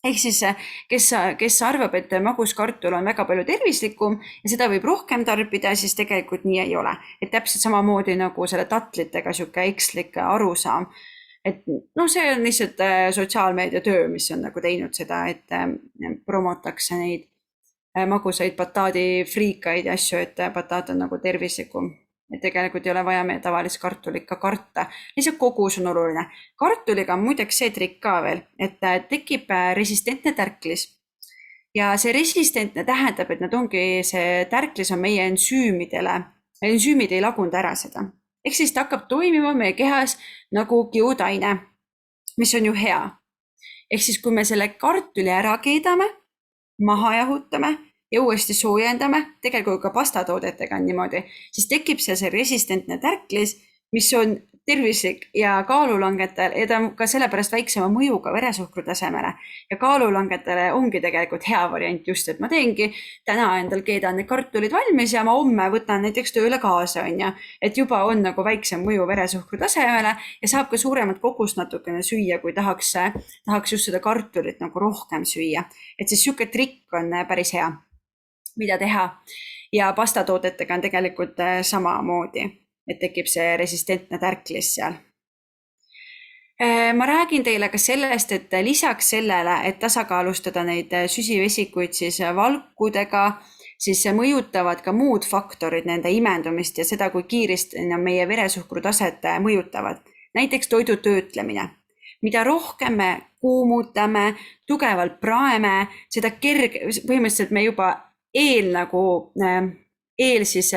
Ehk siis, kes arvab, et maguskartul on väga palju tervislikum ja seda võib rohkem tarbida, siis tegelikult nii ei ole. Et täpselt samamoodi nagu selle tatlitega sihuke ekslik arusaam. Et no see on lihtsalt sotsiaalmeedia töö, mis on nagu teinud seda, et promotakse neid magusaid bataadifriikaid ja asju, et bataat on nagu tervislikum. Et tegelikult ei ole vaja meie tavalist kartulit ka karta. Lihtsalt kogus on oluline. Kartuliga on muideks see trikk ka veel, et tekib resistentne tärklis. Ja see resistentne tähendab, et see tärklis on meie ensüümidele. Ensüümid ei lagunud ära seda. Ehk siis ta hakkab toimima meie kehas nagu kiudaine, mis on ju hea. Ehk siis kui me selle kartuli ära keedame, maha jahutame ja uuesti soojendame, tegelikult ka pastatoodetega on niimoodi, siis tekib see resistentne tärklis, mis on tervislik ja kaalulangetajal ja ta on ka sellepärast väiksema mõjuga veresuhkru tasemele. Ja kaalulangetajale ongi tegelikult hea variant just, et ma teengi täna endal keedan need kartulid valmis ja ma homme võtan näiteks tööle kaasa, et juba on nagu väiksem mõju veresuhkru tasemele ja saab ka suuremat kogust natukene süüa, kui tahaks just seda kartulit nagu rohkem süüa. Et siis sihuke trikk on päris hea, mida teha ja pastatoodetega on tegelikult samamoodi, et tekib see resistentne tärklis seal. Ma räägin teile ka sellest, et lisaks sellele, et tasakaalustada neid süsivesikuid siis valkudega, siis mõjutavad ka muud faktorid nende imendumist ja seda, kui kiiresti meie veresuhkru taset mõjutavad. Näiteks toidu töötlemine. Mida rohkem me kuumutame, tugevalt praeme, seda põhimõtteliselt me juba siis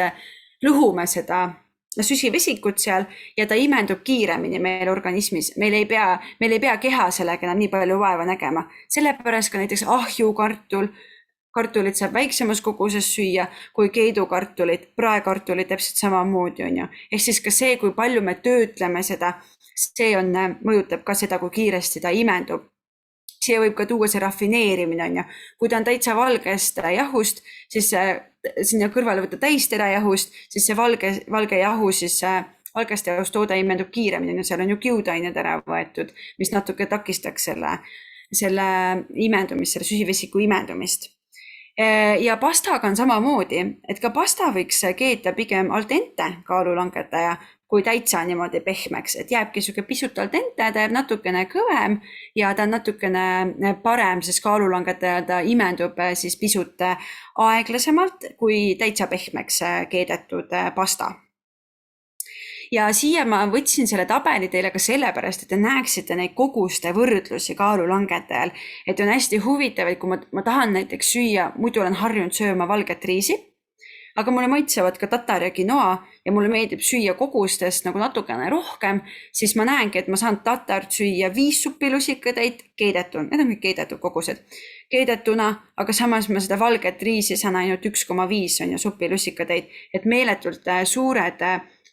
lõhume seda süsivesikut seal ja ta imendub kiiremini meil organismis. Meil ei pea keha sellega enam nii palju vaeva nägema. Sellepärast ka näiteks kartulit saab väiksemas koguses süüa kui keedukartulit, praekartulit täpselt samamoodi on ju. Ehk siis ka see, kui palju me töötleme seda, see mõjutab ka seda, kui kiiresti ta imendub. Siia võib ka tuua see rafineerimine on ju. Kui ta on täitsa valgest jahust, siis sinna kõrvale võtta täisterajahust, siis see valge jahu, siis valgest jahust toode imendub kiiremini. Seal on ju kiudained ära võetud, mis natuke takistaks selle imendumist, selle süsivesiku imendumist. Ja pastaga on samamoodi, et ka pasta võiks keeta pigem al dente kaalulangetaja, kui täitsa niimoodi pehmeks, et jääbki siuke pisut al dente, ta jääb natukene kõvem ja ta on natukene parem, sest kaalulangetaja ta imendub siis pisut aeglasemalt kui täitsa pehmeks keedetud pasta. ja siia ma võtsin selle tabeli teile ka sellepärast, et te näeksite neid koguste võrdlusi kaalulangetajal. Et on hästi huvitav, et kui ma tahan näiteks süüa, muidu olen harjunud sööma valget riisi, aga mulle maitsevad ka tatar ja quinoa ja mulle meeldib süüa kogustest nagu natukene rohkem, siis ma näengi, et ma saan tatart süüa 5 supilusikatäit keedetuna, need on kõik keedetud kogused, keedetuna, aga samas ma seda valget riisi saan ainult 1,5 on ju supilusikatäit, et meeletult suured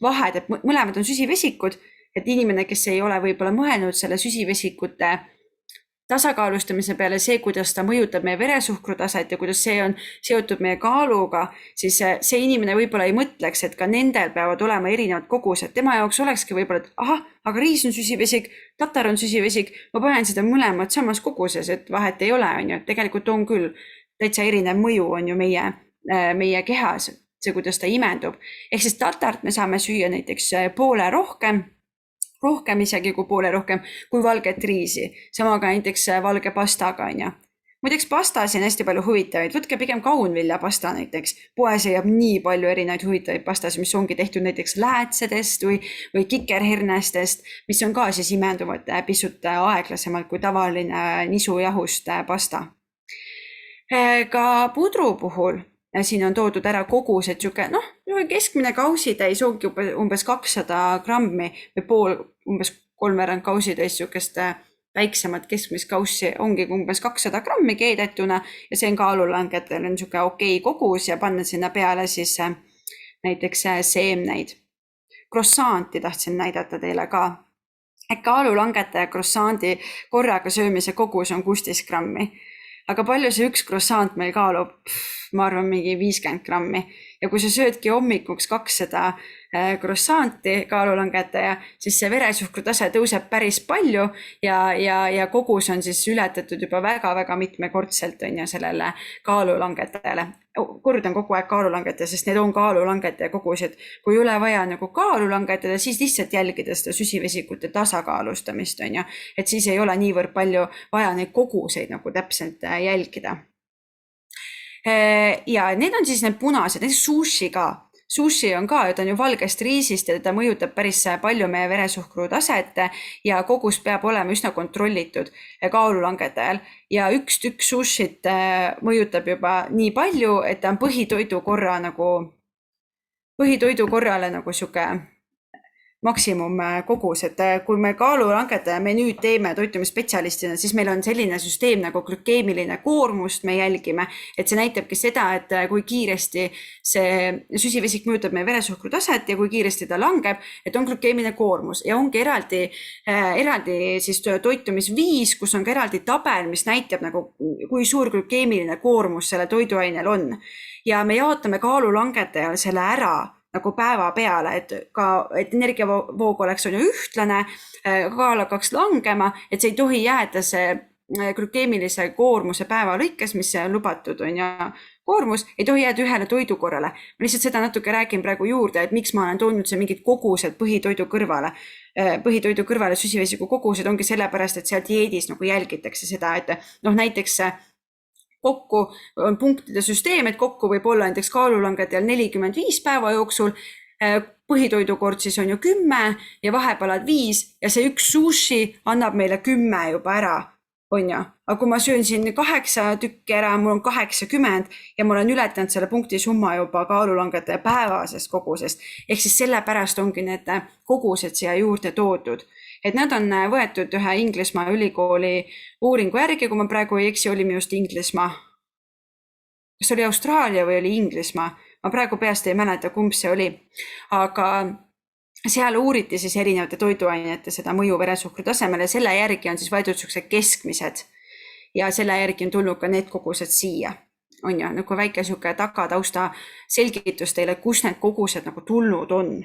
vahed, et mõlemad on süsivesikud, et inimene, kes ei ole võib-olla mõelnud selle süsivesikute tasakaalustamise peale see, kuidas ta mõjutab meie veresuhkrutaset ja kuidas see on seotud meie kaaluga, siis see inimene võib-olla ei mõtleks, et ka nendel peavad olema erinevad kogused. Tema jaoks olekski võib-olla, et ahah, aga riis on süsivesik, tatar on süsivesik, ma panen seda mõlemad samas koguses, et vahet ei ole, on ju, tegelikult on küll täitsa erinev mõju on ju meie kehas, see, kuidas ta imendub. Ehk siis tatart me saame süüa näiteks poole rohkem isegi kui poole rohkem kui valget riisi. Samaga näiteks valge pastaga on ja. Muideks pastas on hästi palju huvitavaid. Võtke pigem kaunvilja pasta näiteks. Poes jääb nii palju erinevaid huvitavaid pastas, mis ongi tehtud näiteks läätsedest või kikerhernestest, mis on ka siis imenduvad pisut aeglasemalt kui tavaline nisujahust pasta. Ka pudru puhul siin on toodud ära kogused, keskmine kausitäis ongi umbes 200 grammi või umbes 3/4 kausitäis sükest väiksemat keskmist kaussi ongi umbes 200 grammi keedetuna ja see on kaalulangetajal on niisugune okei kogus ja panna sinna peale siis näiteks seemneid. Croissanti tahtsin näidata teile ka. Kaalulangetaja croissanti korraga söömise kogus on 16 grammi. Aga palju see üks croissant meil kaalub? Ma arvan mingi 50 grammi. Ja kui sa söödki hommikuks 200 croissanti kaalulangetaja, siis see veresuhkrutase tõuseb päris palju ja kogus on siis ületatud juba väga-väga mitmekordselt on ja sellele kaalulangetajale. Kordan kogu aeg kaalulangetaja, sest need on kaalulangetaja kogused. Kui üle vaja nagu kaalulangetada, siis lihtsalt jälgida seda süsivesikute tasakaalustamist on ja, et siis ei ole niivõrd palju vaja neid koguseid nagu täpselt jälgida. Ja need on siis need punased, näiteks sushi ka. Sushi on ka, ta on ju valgest riisist ja ta mõjutab päris palju meie veresuhkru taset ja kogus peab olema üsna kontrollitud kaalulangetajal. Ja üks tükk sushit mõjutab juba nii palju, et ta on põhitoidu korrale nagu siuke maksimum kogus, et kui me kaalulangetaja me nüüd teeme toitumisspetsialistina, siis meil on selline süsteem nagu glükeemiline koormust me jälgime, et see näitabki seda, et kui kiiresti see süsivesik mõjutab meie veresuhkru taset ja kui kiiresti ta langeb, et on glükeemiline koormus ja ongi eraldi siis toitumisviis, kus on ka eraldi tabel, mis näitab nagu kui suur glükeemiline koormus selle toiduainel on ja me jaotame kaalulangetajal selle ära nagu päeva peale, et energiavoog oleks on ju ühtlane, kaal hakkaks langema, et see ei tohi jääda see glükeemilise koormuse päeva lõikes, mis on lubatud on ja koormus, ei tohi jääda ühele toidu korrale. Ma lihtsalt seda natuke räägin praegu juurde, et miks ma olen toonud see mingid kogused põhitoidu kõrvale. Põhitoidu kõrvale süsivesiku kogused ongi sellepärast, et seal dieedis nagu jälgitakse seda, et näiteks kokku on punktide süsteem, et kokku võib olla näiteks kaalulangetajal 45 päeva jooksul, põhitoidukord siis on ju 10 ja vahepalad 5 ja see üks sushi annab meile 10 juba ära, on ju. Aga kui ma söön siin 8 tükki ära, mul on 80 ja ma olen ületanud selle punkti summa juba kaalulangetaja päevasest kogusest, ehk siis sellepärast ongi need kogused siia juurde toodud. Et nad on võetud ühe Inglismaa ülikooli uuringu järgi, kui ma praegu ei eksi, oli minust Inglismaa. Kas oli Austraalia või oli Inglismaa? Ma praegu peast ei mäleta, kumb see oli. Aga seal uuriti siis erinevate toiduainete seda mõju veresuhkru tasemele. Selle järgi on siis võetud sellised keskmised ja selle järgi on tulnud ka need kogused siia. On ju, nagu väike selline tagatausta selgitus teile, kus need kogused nagu tulnud on.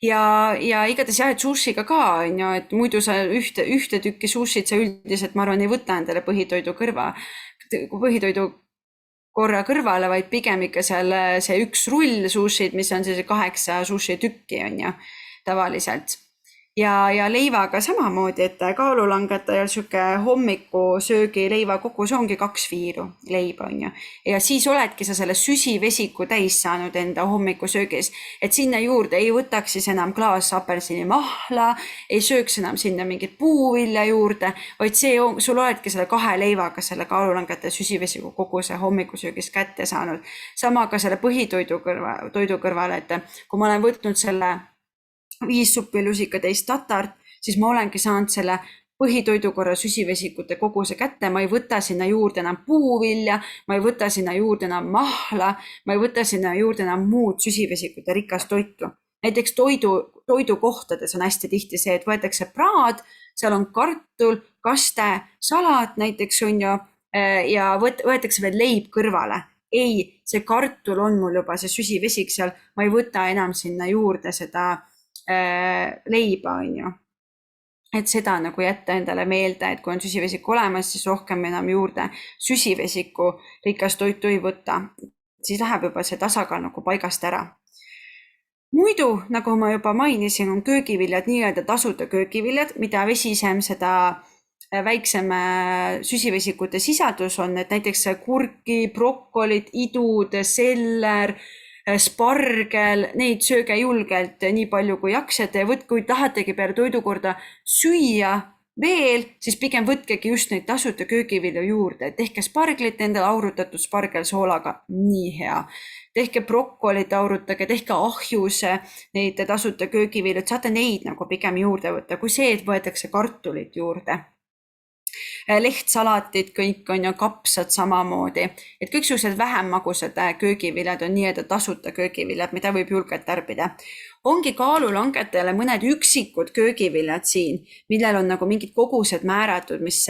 Ja igatahes jah, et sushiga ka on ju, et muidu sa ühte tükki sushit sa üldiselt, ma arvan, ei võta endale põhitoidu korra kõrvale, vaid pigem ikka seal see üks rull sushid, mis on siis 8 sushi tükki on ju tavaliselt. ja leivaga samamoodi, et kaalulangetajal sihuke hommikusöögi leiva kogus ongi 2 viiru leiba, on ju. Ja siis oledki sa selle süsivesiku täis saanud enda hommikusöögis, et sinna juurde ei võtaks siis enam klaas apelsinimahla, ei sööks enam sinna mingit puuvilja juurde, vaid sul oledki selle 2 leivaga selle kaalulangetaja süsivesiku koguse hommikusöögis kätte saanud. Sama ka selle põhitoidu kõrval, et kui ma olen võtnud selle 5 suppilusikatäis tatart, siis ma olengi saanud selle põhitoidu korra süsivesikute koguse kätte, ma ei võta sinna juurde enam puuvilja, ma ei võta sinna juurde enam mahla, ma ei võta sinna juurde enam muud süsivesikute rikast toitu. Näiteks toidukohtades on hästi tihti see, et võetakse praad, seal on kartul, kaste, salat näiteks on ju, ja võetakse veel leib kõrvale. Ei, see kartul on mul juba see süsivesik seal, ma ei võta enam sinna juurde seda leiba, on ju. Et seda nagu jätta endale meelde, et kui on süsivesik olemas, siis rohkem enam juurde süsivesiku rikast toitu ei võta. Siis läheb juba see tasakaal nagu paigast ära. Muidu, nagu ma juba mainisin, on köögiviljad, nii-öelda tasuta köögiviljad, mida vesisem, seda väiksem süsivesikute sisaldus on, et näiteks kurki, brokolit, idud, seller, spargel, neid sööge julgelt nii palju kui jaksate ja kui tahategi peale toidukorda süüa veel, siis pigem võtkegi just neid tasuta köögivilju juurde. Tehke sparglit endale, aurutatud spargel soolaga, nii hea. Tehke brokolit aurutage, tehke ahjuse neid tasuta köögivilju, et saate neid nagu pigem juurde võtta, kui see, et võetakse kartulit juurde. Lehtsalatid kõik on ju, kapsad samamoodi, et kõik sellised vähem magusad köögiviljad on nii-öelda tasuta köögiviljad, mida võib julgelt tarbida. Ongi kaalulangetajale mõned üksikud köögiviljad siin, millel on nagu mingid kogused määratud, mis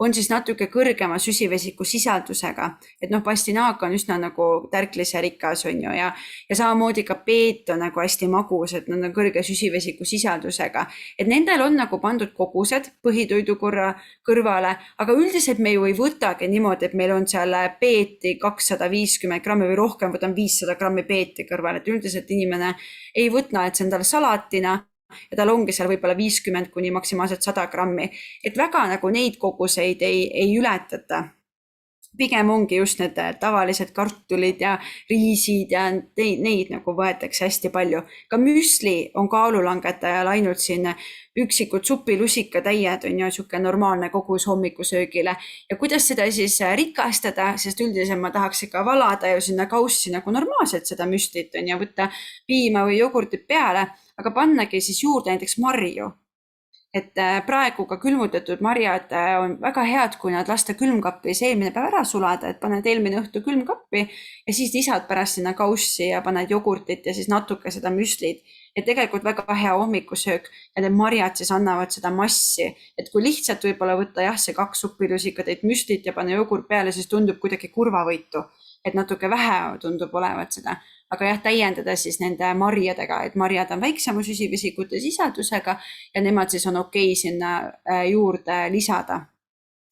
on siis natuke kõrgema süsivesiku sisaldusega, et pastinaak on üsna nagu tärklise rikas on ju ja samamoodi ka peet on nagu hästi magus, et nad on kõrge süsivesiku sisaldusega, et nendel on nagu pandud kogused põhitoidu kõrvale, aga üldiselt me ju ei võtagi niimoodi, et meil on seal peeti 250 grammi või rohkem, võtan 500 grammi peeti kõrvale, et üldiselt inimene ei võtna, et see on tal salatina ja tal ongi seal võib-olla 50 kuni maksimaalselt 100 grammi, et väga nagu neid koguseid ei ületata. Pigem ongi just need tavalised kartulid ja riisid ja neid nagu võetakse hästi palju. Ka müsli on kaalulangetajal ainult siin üksikud supilusikatäied on ju siuke normaalne kogus hommikusöögile. Ja kuidas seda siis rikastada, sest üldiselt ma tahaks ikka valada ju sinna kaussi nagu normaalselt seda müslit on ja võtta piima või jogurtit peale, aga pannagi siis juurde näiteks marju. Et praegu ka külmutatud marjad on väga head, kui nad lasta külmkappi see eelmine päev ära sulada, et paned eelmine õhtu külmkappi ja siis lisad pärast sinna kaussi ja paned jogurtit ja siis natuke seda müslit. Et tegelikult väga hea hommikusöök ja need marjad siis annavad seda massi. Et kui lihtsalt võib-olla võtta see 2 suppilusikatäit müslit ja panna jogurt peale, siis tundub kuidagi kurvavõitu, et natuke vähe tundub olevat seda. Aga täiendada siis nende marjadega, et marjad on väiksema süsivesikute sisaldusega ja nemad siis on okei sinna juurde lisada.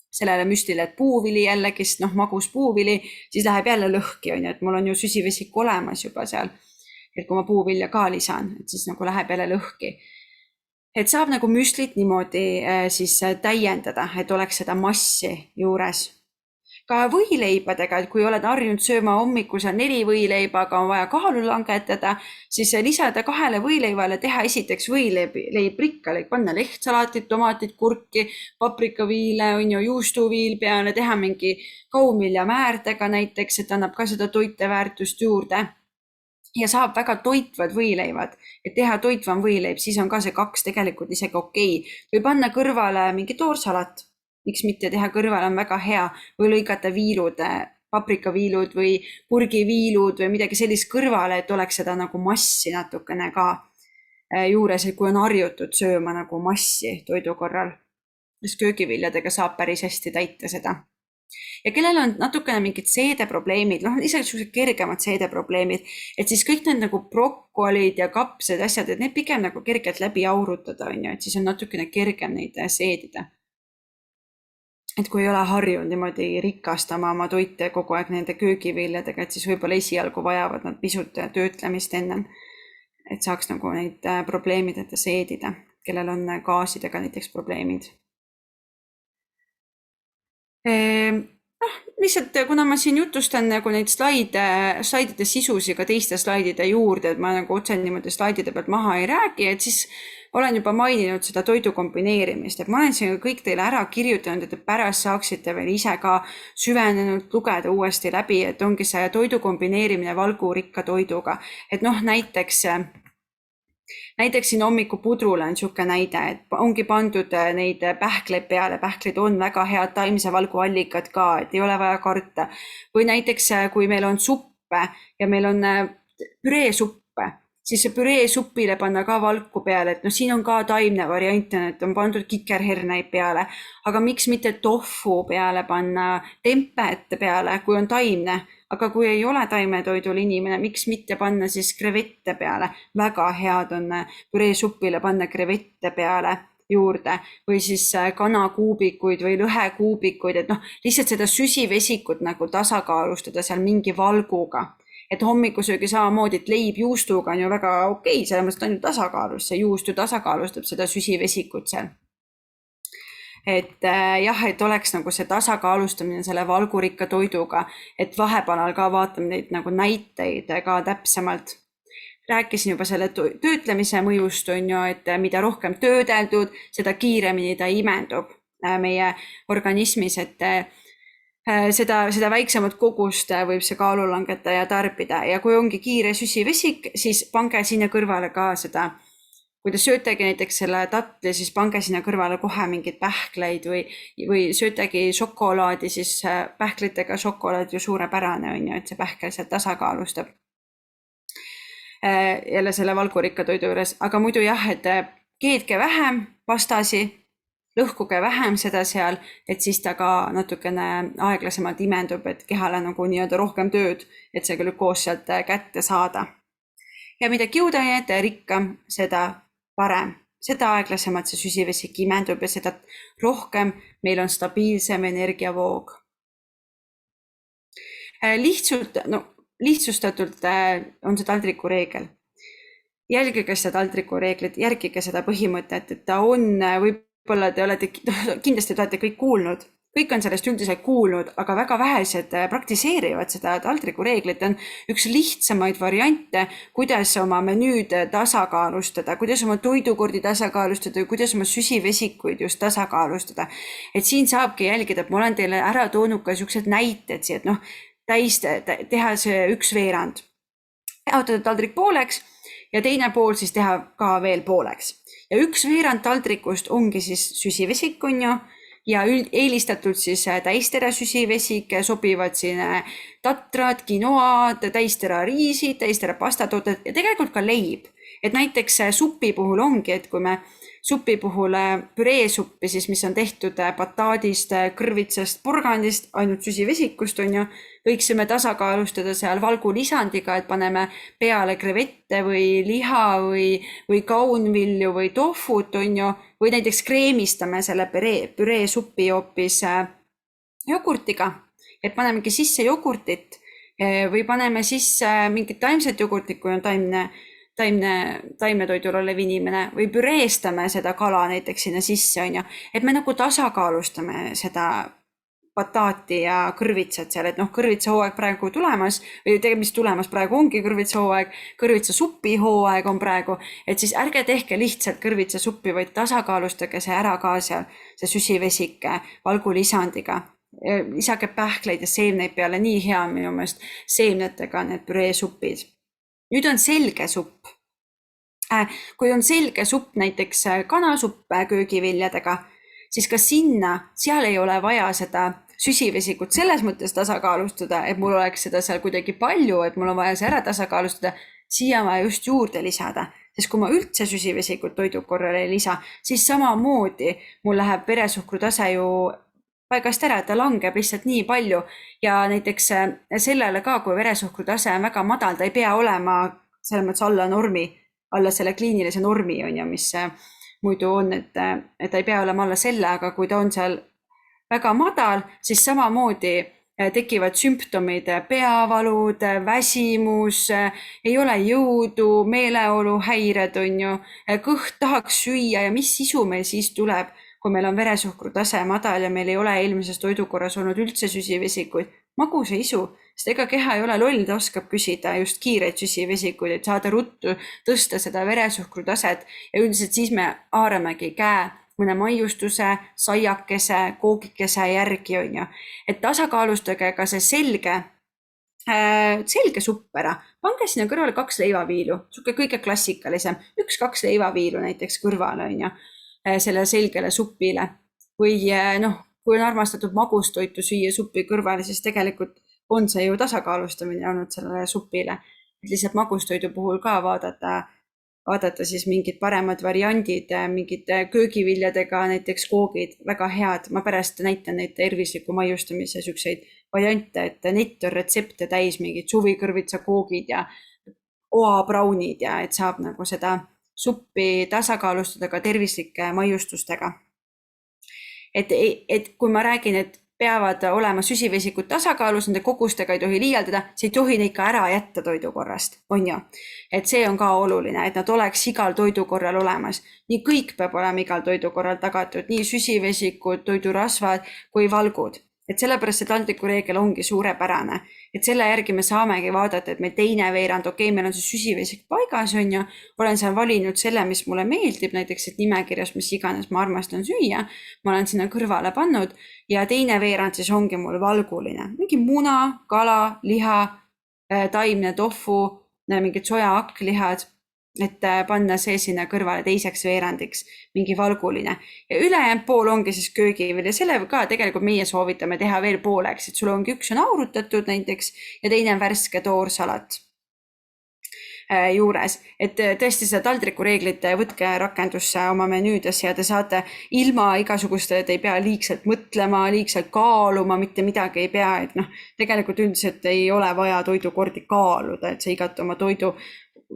Sellele müslile, et puuvili jällegi, magus puuvili, siis läheb jälle lõhki, on ju, et mul on ju süsivesik olemas juba seal. Et kui ma puuvilja ka lisan, et siis nagu läheb jälle lõhki. Et saab nagu müslit niimoodi siis täiendada, et oleks seda massi juures. Ka võileibadega, et kui oled harjunud sööma hommikus 4 võileiba, aga on vaja kaalu langetada, siis lisada 2 võileivale teha esiteks võileib rikkalik, panna lehtsalatit, tomatit, kurki, paprikaviile, on ju, juustuviil peale, teha mingi kaumilja määrdega näiteks, et annab ka seda toiteväärtust juurde. Ja saab väga toitvad võileivad, et teha toitvam võileib, siis on ka see 2 tegelikult isegi okei. Või panna kõrvale mingi toorsalat. Miks mitte teha kõrval on väga hea või lõigata viilud, paprikaviilud või purgiviilud või midagi sellist kõrvale, et oleks seda nagu massi natukene ka juures, et kui on harjutud sööma nagu massi toidu korral, siis köögiviljadega saab päris hästi täita seda. Ja kellel on natukene mingid seedeprobleemid, isegi kergemad seedeprobleemid, et siis kõik need nagu brokolid ja kapsed asjad, et need pigem nagu kergelt läbi aurutada, on ju, et siis on natukene kergem neid seedida. Et kui ei ole harjunud niimoodi rikastama oma toite kogu aeg nende köögiviljadega, et siis võib-olla esialgu vajavad nad pisut töötlemist ennem, et saaks nagu neid probleemideta seedida. kellel on gaasidega näiteks probleemid. Lihtsalt kuna ma siin jutustan nagu neid slaidide sisusi ka teiste slaidide juurde, et ma nagu otse niimoodi slaidide pealt maha ei räägi, et siis olen juba maininud seda toidu kombineerimist, et ma olen siin kõik teile ära kirjutanud, et pärast saaksite veel ise ka süvenenult lugeda uuesti läbi, et ongi see toidu kombineerimine valgurikka toiduga. Et näiteks siin hommikupudrule on niisugune näide, et ongi pandud neid pähkleid peale, pähklid on väga head taimse valgu allikad ka, et ei ole vaja karta. Või näiteks kui meil on suppe ja meil on püreesuppe, siis püreesupile panna ka valku peale, et siin on ka taimne variant, et on pandud kikerherneid peale, aga miks mitte tofu peale panna, tempet peale, kui on taimne, aga kui ei ole taimetoidul inimene, miks mitte panna siis krevette peale, väga head on püreesupile panna krevette peale juurde või siis kanakuubikuid või lõhekuubikuid, et lihtsalt seda süsivesikut nagu tasakaalustada seal mingi valguga. Et hommikusöögi samamoodi, et leib juustuga on ju väga okei, selles mõttes on ju tasakaalus, see juust ju tasakaalustab seda süsivesikut seal. Et jah, et oleks nagu see tasakaalustamine selle valgurikka toiduga, et vahepalal ka vaatame neid nagu näiteid ka täpsemalt. Rääkisin juba selle töötlemise mõjust on ju, et mida rohkem töödeldud, seda kiiremini ta imendub meie organismis, et seda väiksemat kogust võib see kaalulangetaja tarbida ja kui ongi kiire süsivesik, siis pange sinna kõrvale ka seda, kui te söötegi näiteks selle tatli, siis pange sinna kõrvale kohe mingeid pähkleid või söötegi šokolaadi, siis pähklitega šokolaad ju suurepärane on ju, et see pähkel sealt tasakaalustab jälle selle valgurikka toidu juures, aga muidu jah, et keedke vähem pastasi, lõhkuge vähem seda seal, et siis ta ka natukene aeglasemalt imendub, et kehale nagu nii-öelda rohkem tööd, et see glükoos sealt kätte saada. Ja mida kiudainete rikkam, seda parem. Seda aeglasemalt see süsivesik imendub ja seda rohkem meil on stabiilsem energiavoog. Lihtsustatult on see taldriku reegel. Jälgige seda taldriku reeglit, järgige seda põhimõtet, et ta on võib-olla kindlasti te olete kõik kuulnud, kõik on sellest üldiselt kuulnud, aga väga vähesed praktiseerivad seda taldriku reeglit. On üks lihtsamaid variante, kuidas oma menüüd tasakaalustada, kuidas oma toidukordi tasakaalustada, kuidas oma süsivesikuid just tasakaalustada. Et siin saabki jälgida, et ma olen teile ära toonud ka niisugused näited, et teha see 1/2. Jaotada taldrik pooleks ja teine pool siis teha ka veel pooleks. Ja 1/2 taldrikust ongi siis süsivesik on ju, ja eelistatult siis täistera süsivesik, sobivad siin tatrad, quinoad, täistera riisid, täistera pastatooted ja tegelikult ka leib. Et näiteks supi puhul ongi, et kui me supi puhul püreesuppi, siis mis on tehtud bataadist, kõrvitsast, porgandist, ainult süsivesikust on ju, võiksime tasakaalustada seal valgulisandiga, et paneme peale krevette või liha või kaunvilju või tofut on ju, või näiteks kreemistame selle püreesuppi hoopis jogurtiga, et panemegi sisse jogurtit või paneme sisse mingit taimset jogurtit, kui on taimetoidul olev inimene või püreestame seda kala näiteks sinna sisse on ju, et me nagu tasakaalustame seda bataati ja kõrvitsat seal, et kõrvitsahooaeg praegu tulemas või mis tulemas praegu ongi kõrvitsahooaeg, kõrvitsasupi hooaeg on praegu, et siis ärge tehke lihtsalt kõrvitsasuppi, vaid tasakaalustage see ära ka seal, see süsivesik valgulisandiga. Lisage pähkleid ja seemneid peale, nii hea minu meelest seemnetega need püreesupid. Nüüd on selge supp. Kui on selge supp, näiteks kanasupp köögiviljadega, siis ka seal ei ole vaja seda süsivesikut selles mõttes tasakaalustada, et mul oleks seda seal kuidagi palju, et mul on vaja see ära tasakaalustada, siia vaja just juurde lisada. Sest kui ma üldse süsivesikut toidukorrale ei lisa, siis samamoodi mul läheb veresuhkru tase ju paigast ära, et ta langeb lihtsalt nii palju ja näiteks sellele ka, kui veresuhkru tase on väga madal, ta ei pea olema selles mõttes alla normi, alla selle kliinilise normi on ju, mis muidu on, et ta ei pea olema alla selle, aga kui ta on seal väga madal, siis samamoodi tekivad sümptomid, peavalud, väsimus, ei ole jõudu, meeleoluhäired, on ju, kõht tahaks süüa ja mis sisu meil siis tuleb, kui meil on veresuhkru tase madal ja meil ei ole eelmises toidukorras olnud üldse süsivesikuid, magusa isu, sest ega keha ei ole loll, ta oskab küsida just kiireid süsivesikuid, et saada ruttu tõsta seda veresuhkru taset ja üldiselt siis me haaramegi käe mõne maiustuse, saiakese, koogikese järgi, on ju. Et tasakaalustage ka see selge supp ära. Pange sinna kõrvale 2 leivaviilu, suke kõige klassikalisem, 1-2 leivaviilu näiteks kõrvale, on ju, selle selgele supile. Kui on armastatud magustoitu süüa supi kõrvale, siis tegelikult on see ju tasakaalustamine olnud sellele supile. Et lihtsalt magustoidu puhul ka vaadata siis mingid paremad variandid, mingid köögiviljadega, näiteks koogid, väga head. Ma pärast näitan neid tervisliku maiustamise sükseid variante, et net on retsepte täis, mingid suvikõrvitsa koogid ja oabraunid ja et saab nagu seda suppi tasakaalustada ka tervislike maiustustega. Et kui ma räägin, et peavad olema süsivesikud tasakaalus, nende kogustega ei tohi liialdada, see ei tohi neid ka ära jätta toidukorrast, on ju. Et see on ka oluline, et nad oleks igal toidukorral olemas. Nii kõik peab olema igal toidukorral tagatud, nii süsivesikud, toidurasvad kui valgud. Et sellepärast see taldriku reegel ongi suurepärane. Et selle järgi me saamegi vaadata, et meil teine veerand, meil on see süsivesik paigas, on ju. Olen seal valinud selle, mis mulle meeldib, näiteks et nimekirjas, mis iganes ma armastan süüa. Ma olen sinna kõrvale pannud ja teine veerand siis ongi mul valguline. Mingi muna, kala, liha, taimne tofu, mingid soja hakklihad, et panna see sinna kõrvale teiseks veerandiks, mingi valguline. Ja ülejäänud pool ongi siis köögivilja. Selle ka tegelikult meie soovitame teha veel pooleks, et sul ongi üks on aurutatud näiteks ja teine on värske toorsalat juures. Et tõesti seda taldriku reeglit võtke rakendusse oma menüüdes ja te saate ilma igasuguste, et ei pea liigselt mõtlema, liigselt kaaluma, mitte midagi ei pea, et tegelikult üldiselt ei ole vaja toidukordi kaaluda, et sa igat oma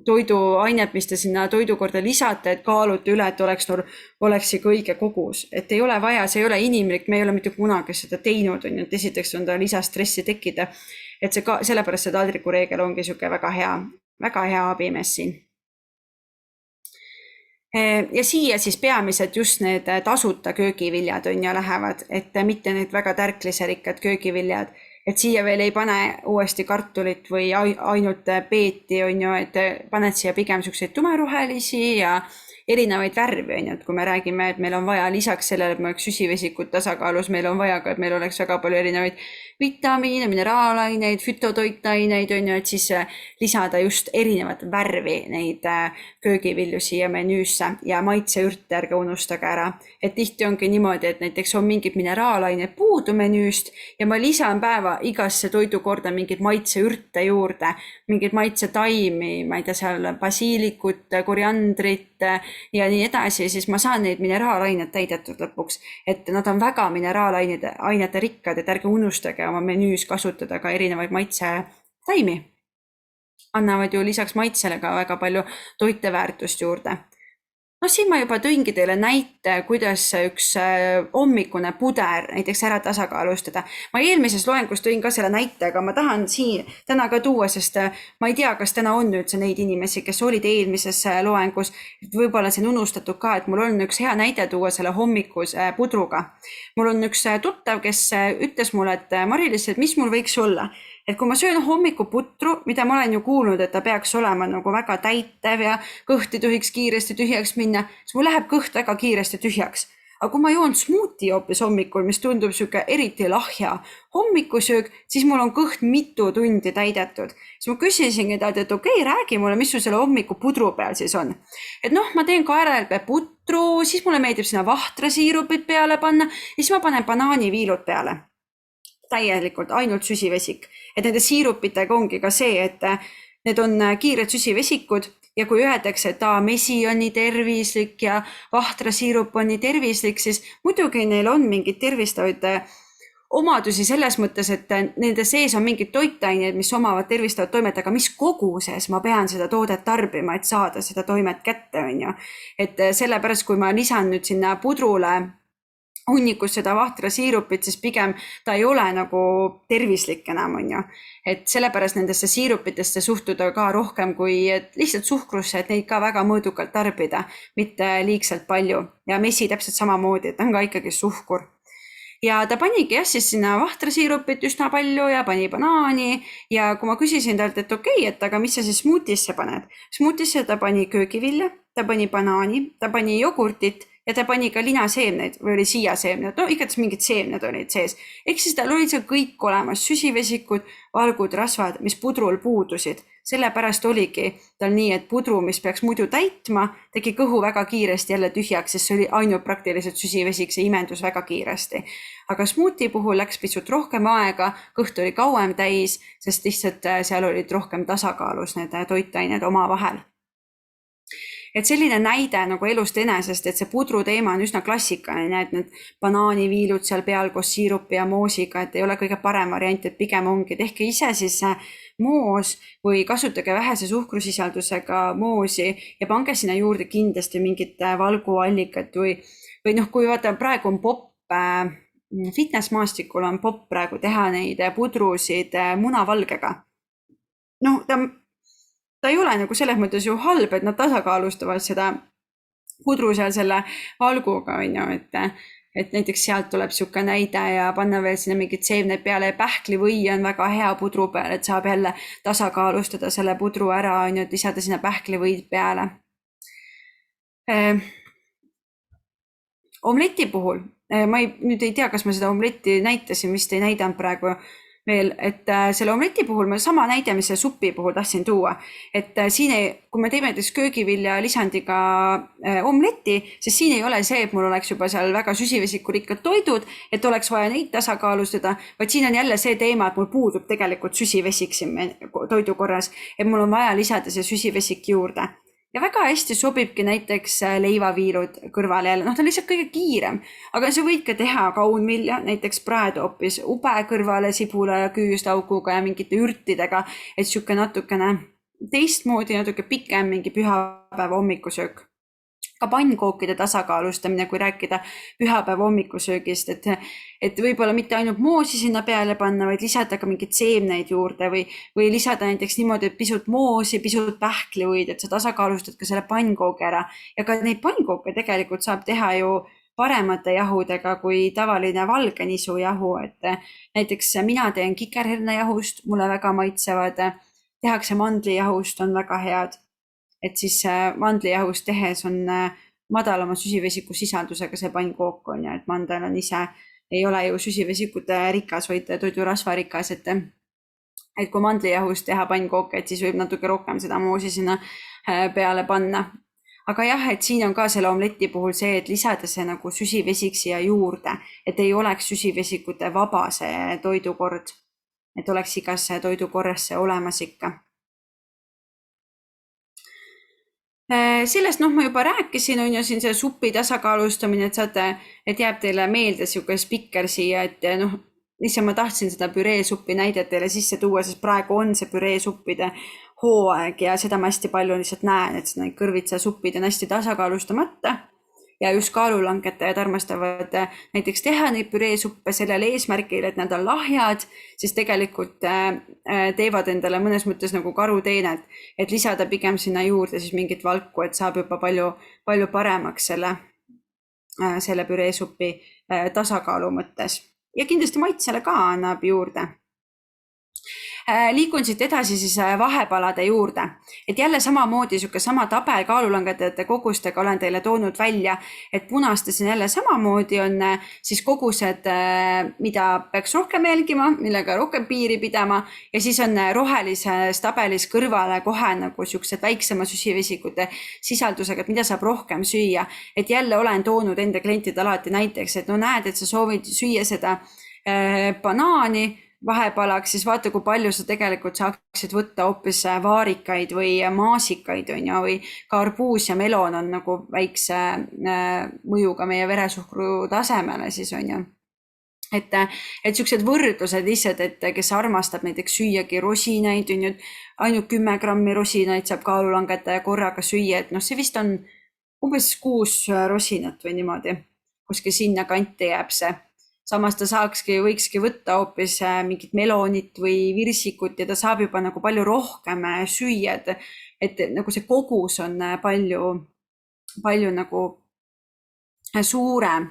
toiduainet, mis te sinna toidukorda lisate, et kaalute üle, et oleks ikka õige kogus. Et ei ole vaja, see ei ole inimlik, me ei ole mitte kunagi seda teinud, on ju, et esiteks on ta lisastressi tekkida. Et sellepärast see taldriku reegel ongi siuke väga hea abimees siin. Ja siia siis peamiselt just need tasuta köögiviljad on ja lähevad, et mitte need väga tärkliserikkad köögiviljad. Et siia veel ei pane uuesti kartulit või ainult peeti, on ju, et paned siia pigem selliseid tumerohelisi ja erinevaid värvi, on ju, et kui me räägime, et meil on vaja lisaks sellele, et me oleks süsivesikud tasakaalus, meil on vaja ka, et meil oleks väga palju erinevaid vitamiine, mineraalaineid, fütotoitaineid, on ju, et siis lisada just erinevat värvi neid köögivilju siia menüüsse ja maitseürte ärge unustage ära. Et tihti ongi niimoodi, et näiteks on mingid mineraalained puudu menüüst ja ma lisan päeva igasse toidukorda mingid maitseürte juurde, mingid maitsetaimi, ma ei tea, seal basiilikut, koriandrit ja nii edasi, siis ma saan neid mineraalained täidetud lõpuks, et nad on väga mineraalainete rikkad, et ärge unustage oma menüüs kasutada ka erinevaid maitsetaimi. Annavad ju lisaks maitsele ka väga palju toiteväärtust juurde. Siin ma juba tõingi teile näite, kuidas üks hommikune puder näiteks ära tasakaalustada. Ma eelmises loengus tõin ka selle näite, aga ma tahan siin täna ka tuua, sest ma ei tea, kas täna on üldse neid inimesi, kes olid eelmises loengus. Võib-olla see on unustatud ka, et mul on üks hea näide tuua selle hommikuse pudruga. Mul on üks tuttav, kes ütles mulle, et Mari-Liis, et mis mul võiks olla? Et kui ma söön hommikuputru, mida ma olen ju kuulnud, et ta peaks olema nagu väga täitev ja kõht ei tohiks kiiresti tühjaks minna, siis mul läheb kõht väga kiiresti tühjaks. Aga kui ma joon smuuti hoopis hommikul, mis tundub siuke eriti lahja hommikusöög, siis mul on kõht mitu tundi täidetud. Siis ma küsisingi ta, et okei, räägi mulle, mis sul selle hommikupudru peal siis on. Et ma teen kaeralpe putru, siis mulle meeldib sinna vahtrasiirupid peale panna ja siis ma panen banaaniviilud peale. Täielikult ainult süsivesik, et nende siirupitega ongi ka see, et need on kiired süsivesikud ja kui öeldakse, et mesi on nii tervislik ja vahtrasiirup on nii tervislik, siis muidugi neil on mingid tervistavaid omadusi selles mõttes, et nende sees on mingid toitaineid, mis omavad tervistavat toimet, aga mis koguses ma pean seda toodet tarbima, et saada seda toimet kätte, on ju. Et sellepärast, kui ma lisan nüüd sinna pudrule hunnikus seda vahtrasiirupit, siis pigem ta ei ole nagu tervislik enam, on ju. Et sellepärast nendesse siirupitesse suhtuda ka rohkem kui lihtsalt suhkrusse, et neid ka väga mõõdukalt tarbida, mitte liigselt palju. Ja messi täpselt samamoodi, et on ka ikkagi suhkur. Ja ta panigi jah siis sinna vahtrasiirupit üsna palju ja pani banaani ja kui ma küsisin talt, et okei, et aga mis sa siis smuutisse paned? Smuutisse ta pani köögivilja, ta pani banaani, ta pani jogurtit ja ta pani ka linaseemneid või oli siiaseemned, no igatahes mingid seemned olid sees. Ehk siis tal olid seal kõik olemas, süsivesikud, valgud, rasvad, mis pudrul puudusid. Sellepärast oligi tal nii, et pudru, mis peaks muidu täitma, tegi kõhu väga kiiresti jälle tühjaks, sest see oli ainult praktiliselt süsivesik, see imendus väga kiiresti. Aga smuuti puhul läks pisut rohkem aega, kõht oli kauem täis, sest lihtsalt seal olid rohkem tasakaalus need toitained omavahel. Et selline näide nagu elust enesest, et see pudru teema on üsna klassikaline, et need banaaniviilud seal peal koos siirupi ja moosiga, et ei ole kõige parem variant, et pigem ongi, tehke ise siis moos või kasutage vähese suhkrusisaldusega moosi ja pange sinna juurde kindlasti mingit valguallikat või noh, kui vaata, praegu on popp, fitnessmaastikul on popp praegu teha neid pudrusid munavalgega. No ta ei ole nagu selles mõttes ju halb, et nad tasakaalustavad seda pudru seal selle valguga, on ju, et näiteks sealt tuleb siuke näide ja panna veel sinna mingid seemned peale ja pähklivõi on väga hea pudru peale, et saab jälle tasakaalustada selle pudru ära, on ju, et lisada sinna pähklivõid peale. Omleti puhul, ma nüüd ei tea, kas ma seda omletti näitasin, vist ei näidanud praegu veel, et selle omleti puhul ma sama näide, mis selle supi puhul tahtsin tuua, et siin kui me teeme näiteks köögivilja lisandiga omleti, siis siin ei ole see, et mul oleks juba seal väga süsivesikurikkad toidud, et oleks vaja neid tasakaalustada, vaid siin on jälle see teema, et mul puudub tegelikult süsivesik siin toidu korras, et mul on vaja lisada see süsivesik juurde. Ja väga hästi sobibki näiteks leivaviilud kõrvale jälle, ta on lihtsalt kõige kiirem, aga sa võid ka teha kaunvilja, näiteks praedu hoopis ube kõrvale sibula ja küüslauguga ja mingite ürtidega, et siuke natukene teistmoodi, natuke pikem mingi pühapäeva hommikusöök. Ka pannkookide tasakaalustamine, kui rääkida pühapäeva hommikusöögist, et võib-olla mitte ainult moosi sinna peale panna, vaid lisada ka mingid seemneid juurde või lisada näiteks niimoodi, et pisut moosi, pisut pähklivõid, et sa tasakaalustad ka selle pannkoogi ära. Ja ka neid pannkooke tegelikult saab teha ju paremate jahudega kui tavaline valge nisujahu, et näiteks mina teen kikerhernejahust, mulle väga maitsevad, tehakse mandlijahust, on väga head. Et siis mandlijahust tehes on madalama süsivesiku sisaldusega see pannkook on ja et mandel on ise, ei ole ju süsivesikute rikas, vaid toidurasvarikas, et kui mandlijahust teha pannkooke, et siis võib natuke rohkem seda moosi sinna peale panna. Aga jah, et siin on ka selle omleti puhul see, et lisada see nagu süsivesik siia juurde, et ei oleks süsivesikute vaba see toidukord, et oleks igas toidukorras see olemas ikka. Sellest ma juba rääkisin, on ju siin see supi tasakaalustamine, et saate, et jääb teile meelde siuke spikker siia, et lihtsalt ma tahtsin seda püreesuppi näidet teile sisse tuua, sest praegu on see püreesuppide hooaeg ja seda ma hästi palju lihtsalt näen, et need kõrvitsasuppid on hästi tasakaalustamata ja just kaalulangetajad armastavad näiteks teha neid püreesuppe sellel eesmärgil, et nad on lahjad, siis tegelikult teevad endale mõnes mõttes nagu karuteenet, et lisada pigem sinna juurde siis mingit valku, et saab juba palju paremaks selle püreesupi tasakaalu mõttes ja kindlasti maitsele ka annab juurde. Liikun siit edasi siis vahepalade juurde, et jälle samamoodi sama tabel kaalulangetajate kogustega olen teile toonud välja, et punastes on jälle samamoodi on siis kogused, mida peaks rohkem jälgima, millega rohkem piiri pidama ja siis on rohelises tabelis kõrvale kohe nagu siuksed väiksema süsivesikute sisaldusega, et mida saab rohkem süüa, et jälle olen toonud enda klientide alati näiteks, et näed, et sa soovid süüa seda banaani vahepalaks, siis vaata, kui palju sa tegelikult saaksid võtta hoopis vaarikaid või maasikaid on ju, või ka arbuus ja melon on nagu väikse mõjuga meie veresuhkru tasemele siis on ju. Et siuksed võrdlused lihtsalt, et kes armastab näiteks süüagi rosinaid, on ju, ainult 10 grammi rosinaid saab kaalulangetaja korraga süüa, et see vist on umbes 6 rosinat või niimoodi. kuskil sinna kanti jääb see. Samas ta võikski võtta hoopis mingit melonit või virsikut ja ta saab juba nagu palju rohkem süüa, et nagu see kogus on palju nagu suurem.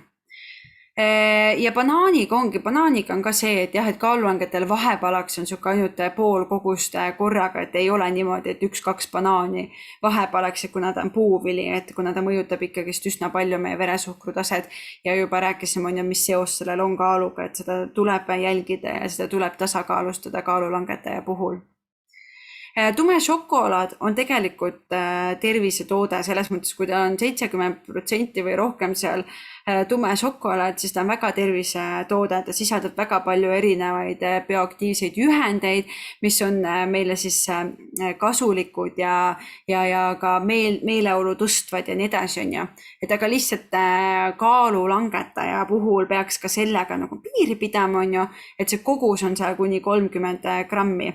Ja banaaniga on ka see, et jah, et kaalulangetajal vahepalaks on sihuke ainult pool kogust korraga, et ei ole niimoodi, et 1-2 banaani vahepalaks, kuna ta on puuvili, et kuna ta mõjutab ikkagist üsna palju meie veresuhkrutaset ja juba rääkisime, mis seos sellel on kaaluga, et seda tuleb jälgida ja seda tuleb tasakaalustada kaalulangetaja puhul. Tume šokolaad on tegelikult tervisetoode, selles mõttes, kui ta on 70% või rohkem seal tume šokolaad, siis ta on väga tervisetoode, ta sisaldab väga palju erinevaid bioaktiivseid ühendeid, mis on meile siis kasulikud ja ka meeleolu tõstvad ja nii edasi on ju. Et aga lihtsalt kaalulangetaja puhul peaks ka sellega nagu piiri pidama on ju, et see kogus on seal kuni 30 grammi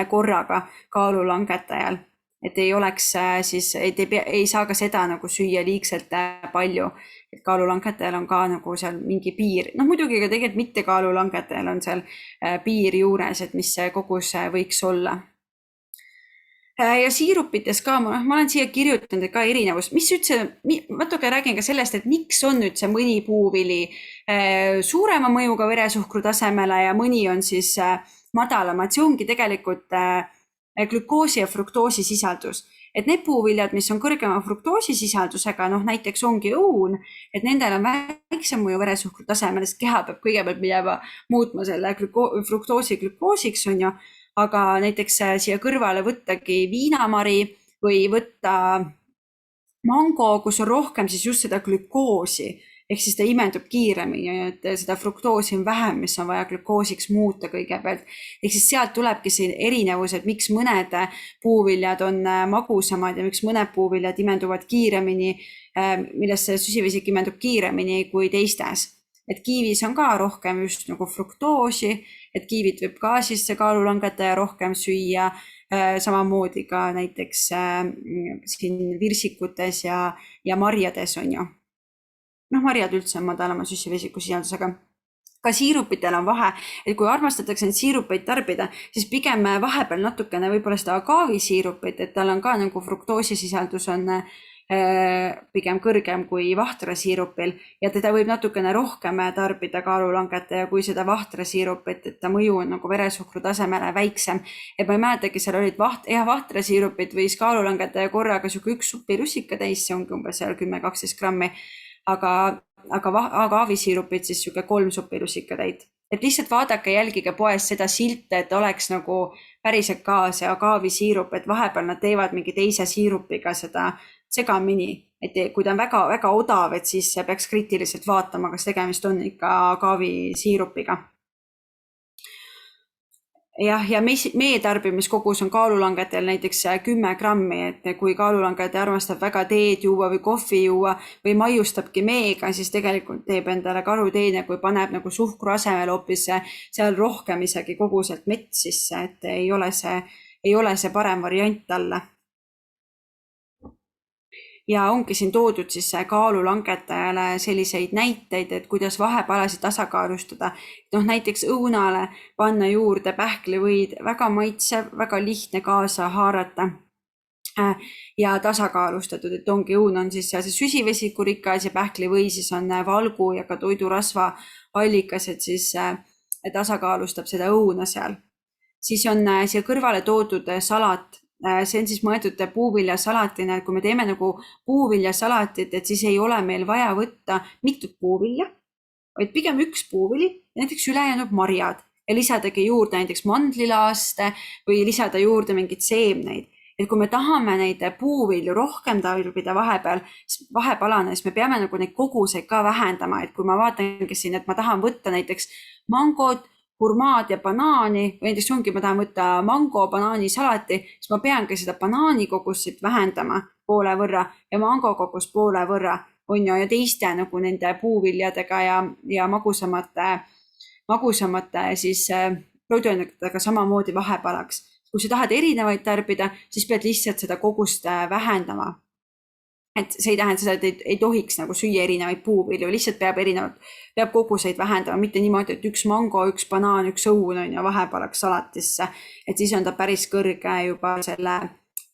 korraga kaalulangetajal, et ei oleks siis, ei saa ka seda nagu süüa liigselt palju, et kaalulangetajal on ka nagu seal mingi piir, muidugi ka tegelikult mitte kaalulangetajal on seal piir juures, et mis see kogus võiks olla. Ja siirupites ka, ma olen siia kirjutanud ka erinevus, mis üldse, natuke räägin ka sellest, et miks on nüüd see mõni puuvili suurema mõjuga veresuhkru tasemele ja mõni on siis madalamad, see ongi tegelikult glükoosi ja fruktoosi sisaldus. Et need puuviljad, mis on kõrgema fruktoosi sisaldusega, näiteks ongi õun, et nendel on väiksem mõju veresuhkru tasemele, sest keha peab kõigepealt minema muutma selle fruktoosi glükoosiks on ju, aga näiteks siia kõrvale võttagi viinamari või võtta mango, kus on rohkem siis just seda glükoosi, ehk siis ta imendub kiiremini, et seda fruktoosi on vähem, mis on vaja glükoosiks muuta kõigepealt. Ehk siis sealt tulebki see erinevus, et miks mõned puuviljad on magusamad ja miks mõned puuviljad imenduvad kiiremini, millest see süsivesik imendub kiiremini kui teistes. Et kiivis on ka rohkem just nagu fruktoosi, et kiivit võib ka siis see kaalulangetaja rohkem süüa, samamoodi ka näiteks siin virsikutes ja marjades on ju. Marjad üldse on madalama süsivesiku sisaldusega. Ka siirupitel on vahe, et kui armastatakse neid siirupeid tarbida, siis pigem vahepeal natukene võib-olla seda agaavisiirupit, et tal on ka nagu fruktoosi sisaldus on pigem kõrgem kui vahtrasiirupil ja teda võib natukene rohkem tarbida kaalulangetaja kui seda vahtrasiirupit, et ta mõju on nagu veresuhkru tasemele väiksem. Et ma ei mäletagi, seal olid vahtrasiirupit või kaalulangetaja korraga siuke 1 supirusika täis, see ongi umbes seal 10-12 grammi, aga agaavisiirupit siis siuke 3 supirusika täit. Et lihtsalt vaadake, jälgige poes seda silte, et oleks nagu päriselt ka see agaavisiirup, et vahepeal nad teevad mingi teise siirupiga seda segamini, et kui ta on väga-väga odav, et siis peaks kriitiliselt vaatama, kas tegemist on ikka agaavisiirupiga. Jah, ja mee tarbimiskogus on kaalulangetajatel näiteks 10 grammi, et kui kaalulangetaja armastab väga teed juua või kohvi juua või maiustabki meega, siis tegelikult teeb endale karuteene, kui paneb nagu suhkru asemel hoopis seal rohkem isegi koguselt mett sisse, et ei ole see parem variant talle. Ja ongi siin toodud siis kaalulangetajale selliseid näiteid, et kuidas vahepalasid tasakaalustada. Näiteks õunale panna juurde pähklivõid, väga maitsev, väga lihtne kaasa haarata ja tasakaalustatud, et ongi õun on siis see süsivesikurikas ja pähklivõi siis on valgu ja ka toidurasva allikas, et siis tasakaalustab seda õuna seal. Siis on siia kõrvale toodud salat. See on siis mõeldud puuviljasalatina, et kui me teeme nagu puuviljasalatit, et siis ei ole meil vaja võtta mitut puuvilja, vaid pigem 1 puuvili, näiteks ülejäänud marjad ja lisadagi juurde näiteks mandlilaaste või lisada juurde mingid seemneid. Et kui me tahame neid puuvilju rohkem tarbida vahepalana, siis me peame nagu neid koguseid ka vähendama, et kui ma vaatangi siin, et ma tahan võtta näiteks mangod, hurmaad ja banaani, või näiteks ongi, ma tahan võtta mango, banaani salati, siis ma peangi seda banaani kogust vähendama poole võrra ja mango kogust poole võrra on ju, ja teiste nagu nende puuviljadega ja magusamate siis toiduainetega samamoodi vahepalaks. Kui sa tahad erinevaid tarbida, siis pead lihtsalt seda kogust vähendama. et see ei tähenda seda, et ei tohiks nagu süüa erinevaid puuvilju, lihtsalt peab koguseid vähendama, mitte niimoodi, et üks mango, üks banaan, üks õun on ja vahepeal salatisse, et siis on ta päris kõrge juba selle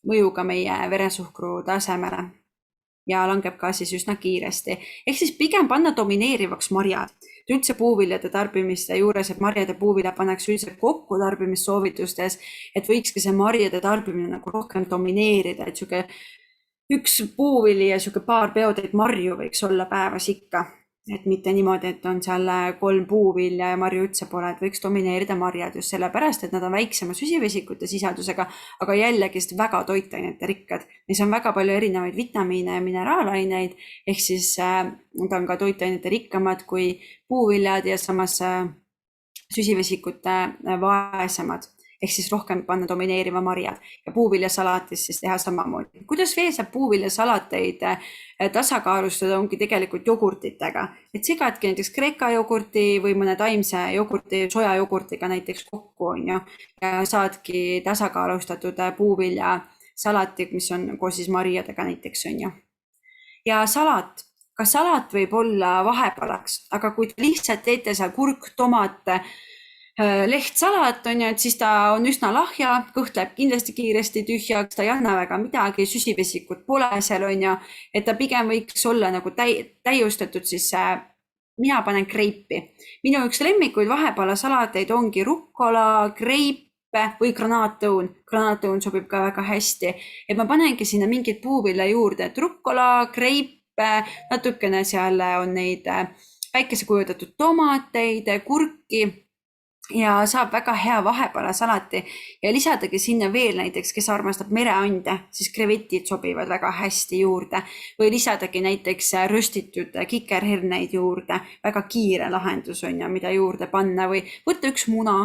mõjuga meie veresuhkru tasemele ja langeb ka siis üsna kiiresti. Ehk siis pigem panna domineerivaks marjad. Üldse puuviljade tarbimiste juures, et marjade puuvilja pannakse üldse kokku tarbimissoovitustes, et võikski see marjade tarbimine nagu rohkem domineerida, et siuke üks puuvili ja siuke paar peotäit marju võiks olla päevas ikka, et mitte niimoodi, et on seal 3 puuvilja ja marju üldse pole, et võiks domineerida marjad just sellepärast, et nad on väiksema süsivesikute sisaldusega, aga jällegi väga toitainete rikkad. Neis on väga palju erinevaid vitamiine ja mineraalaineid, ehk siis nad on ka toitainete rikkamad kui puuviljad ja samas süsivesikute vaesemad. Ehk siis rohkem panna domineeriva marjad ja puuviljasalatis siis teha samamoodi. Kuidas veel saab puuviljasalateid tasakaalustada, ongi tegelikult jogurtitega, et segadki näiteks kreeka jogurti või mõne taimse jogurti, sojajogurtiga näiteks kokku on ju, ja saadki tasakaalustatud puuviljasalati, mis on koos siis marjadega näiteks on ju. Ja salat, ka salat võib olla vahepalaks, aga kui te lihtsalt teete seal kurk, tomat, lehtsalat on ju, et siis ta on üsna lahja, kõht läheb kindlasti kiiresti tühjaks, ta ei anna väga midagi, süsivesikut pole seal on ju, et ta pigem võiks olla nagu täiustatud, siis mina panen kreipi. Minu üks lemmikuid vahepallasalateid ongi rukkola, kreip või granaatõun. Granaatõun sobib ka väga hästi, et ma panengi sinna mingit puuvilja juurde, et rukkola, kreip, natukene seal on neid väikesekujutatud tomateid, kurki ja saab väga hea vahepalasalati ja lisadagi sinna veel näiteks, kes armastab mereande, siis krevetid sobivad väga hästi juurde või lisadagi näiteks röstitud kikerherneid juurde, väga kiire lahendus on ja mida juurde panna või võtta üks muna,